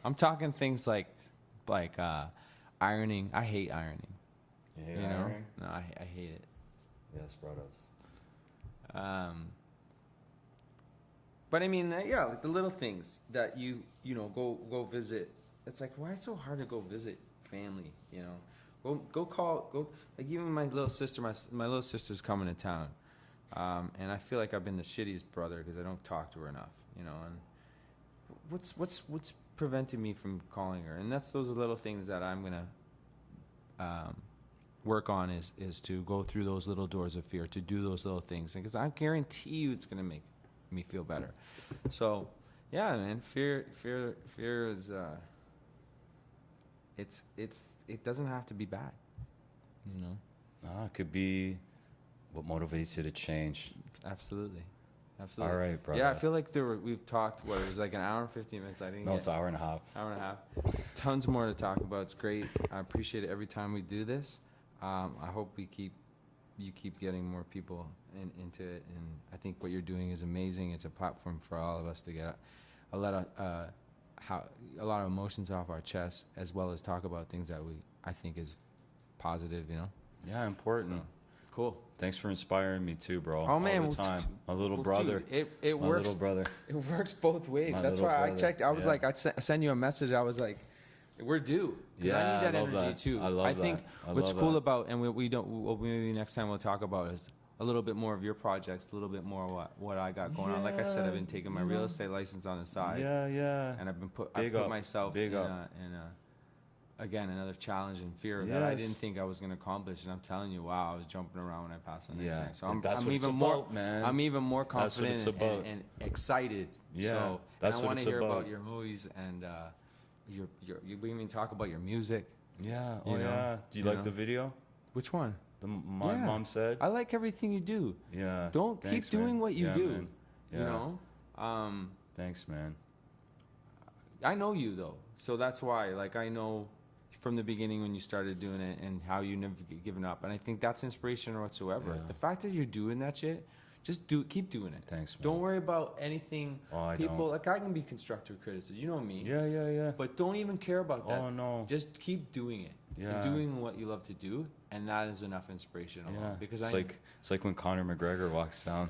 I'm talking things like ironing. I hate ironing.
You hate ironing?
No, I hate it.
Yes, brothers.
But I mean, like the little things that you know, go visit. It's like, why is it so hard to go visit family? You know, go like, even my little sister. My little sister's coming to town, and I feel like I've been the shittiest brother because I don't talk to her enough. You know, and what's preventing me from calling her? And that's those little things that I'm gonna work on, is to go through those little doors of fear, to do those little things, because I guarantee you it's gonna make me feel better. So yeah, man, fear is it doesn't have to be bad, you know.
It could be what motivates you to change.
Absolutely.
All right, brother.
Yeah, I feel like we've talked, it was like an hour and 15 minutes, I think.
No, it's an hour and a half.
Hour and a half. Tons more to talk about. It's great. I appreciate it every time we do this. I hope we keep you keep getting more people into it, and I think what you're doing is amazing. It's a platform for all of us to get a lot of emotions off our chest, as well as talk about things that I think is positive, you know.
Yeah, important.
So, cool.
Thanks for inspiring me too, bro.
Oh man,
all the time. My little
well,
brother.
dude, it
My
works.
little brother.
It works both ways.
My
That's
little
why I
brother.
checked. I was
Yeah.
like, I'd send you a message. I was like, we're due. Because
Yeah,
I need that
I love
energy
that.
too.
I love
think
that.
what's
love
cool
that.
about, and we don't, what maybe next time we'll talk about is a little bit more of your projects, a little bit more what I got going on. Like I said, I've been taking my real estate license on the side.
Yeah, yeah.
And I've been
Big
put
up.
myself
Big
in
up.
again, another challenge and fear that I
Yes.
didn't think I was going to accomplish. And I'm telling you, wow, I was jumping around when I passed on the
Yeah.
exam. So
That's
I'm
what it's
even more,
about, man.
I'm even more
That's what
confident
it's about.
and excited.
Yeah,
So,
that's
and I
what
want
it's
to hear about
about.
your movies and you even talk about your music.
Yeah.
You
Oh,
know,
yeah. Do you
you
like
know.
the video?
Which one?
My
Yeah.
mom said.
I like everything you do.
Yeah.
Don't
Thanks,
keep doing
man.
what you
Yeah,
do.
man. Yeah.
You know.
Thanks, man.
I know you though, so that's why. Like I know from the beginning when you started doing it and how you never given up, and I think that's inspiration whatsoever.
Yeah.
The fact that you're doing that shit, just keep doing it.
Thanks, man.
Don't worry about anything.
Oh, I
people
don't.
like I can be constructive criticism. You know me.
Yeah, yeah, yeah.
But don't even care about that.
Oh, no.
Just keep doing it.
Yeah.
And doing what you love to do, and that is enough inspiration alone.
Yeah.
Because
it's like when Conor McGregor walks down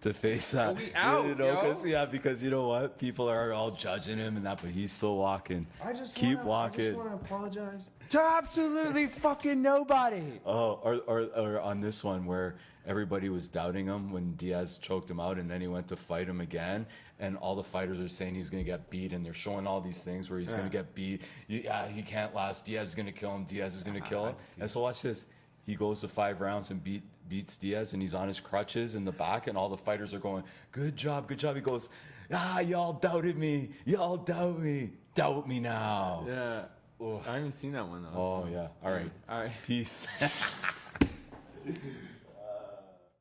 to face that.
We out,
you know,
yo.
because you know what? People are all judging him and that, but he's still walking.
I just
keep
wanna,
walking.
I just want to apologize to absolutely fucking nobody.
Oh, or on this one where everybody was doubting him when Diaz choked him out, and then he went to fight him again, and all the fighters are saying he's gonna get beat, and they're showing all these things where he's gonna get beat. Yeah, he can't last. Diaz is gonna kill him. Diaz is gonna kill him. And so watch this. He goes to 5 rounds and beats Diaz, and he's on his crutches in the back, and all the fighters are going, "Good job, good job." He goes, y'all doubted me. Y'all doubt me. Doubt me now.
Yeah. I haven't seen that one though.
Oh yeah. All right.
All right.
Peace.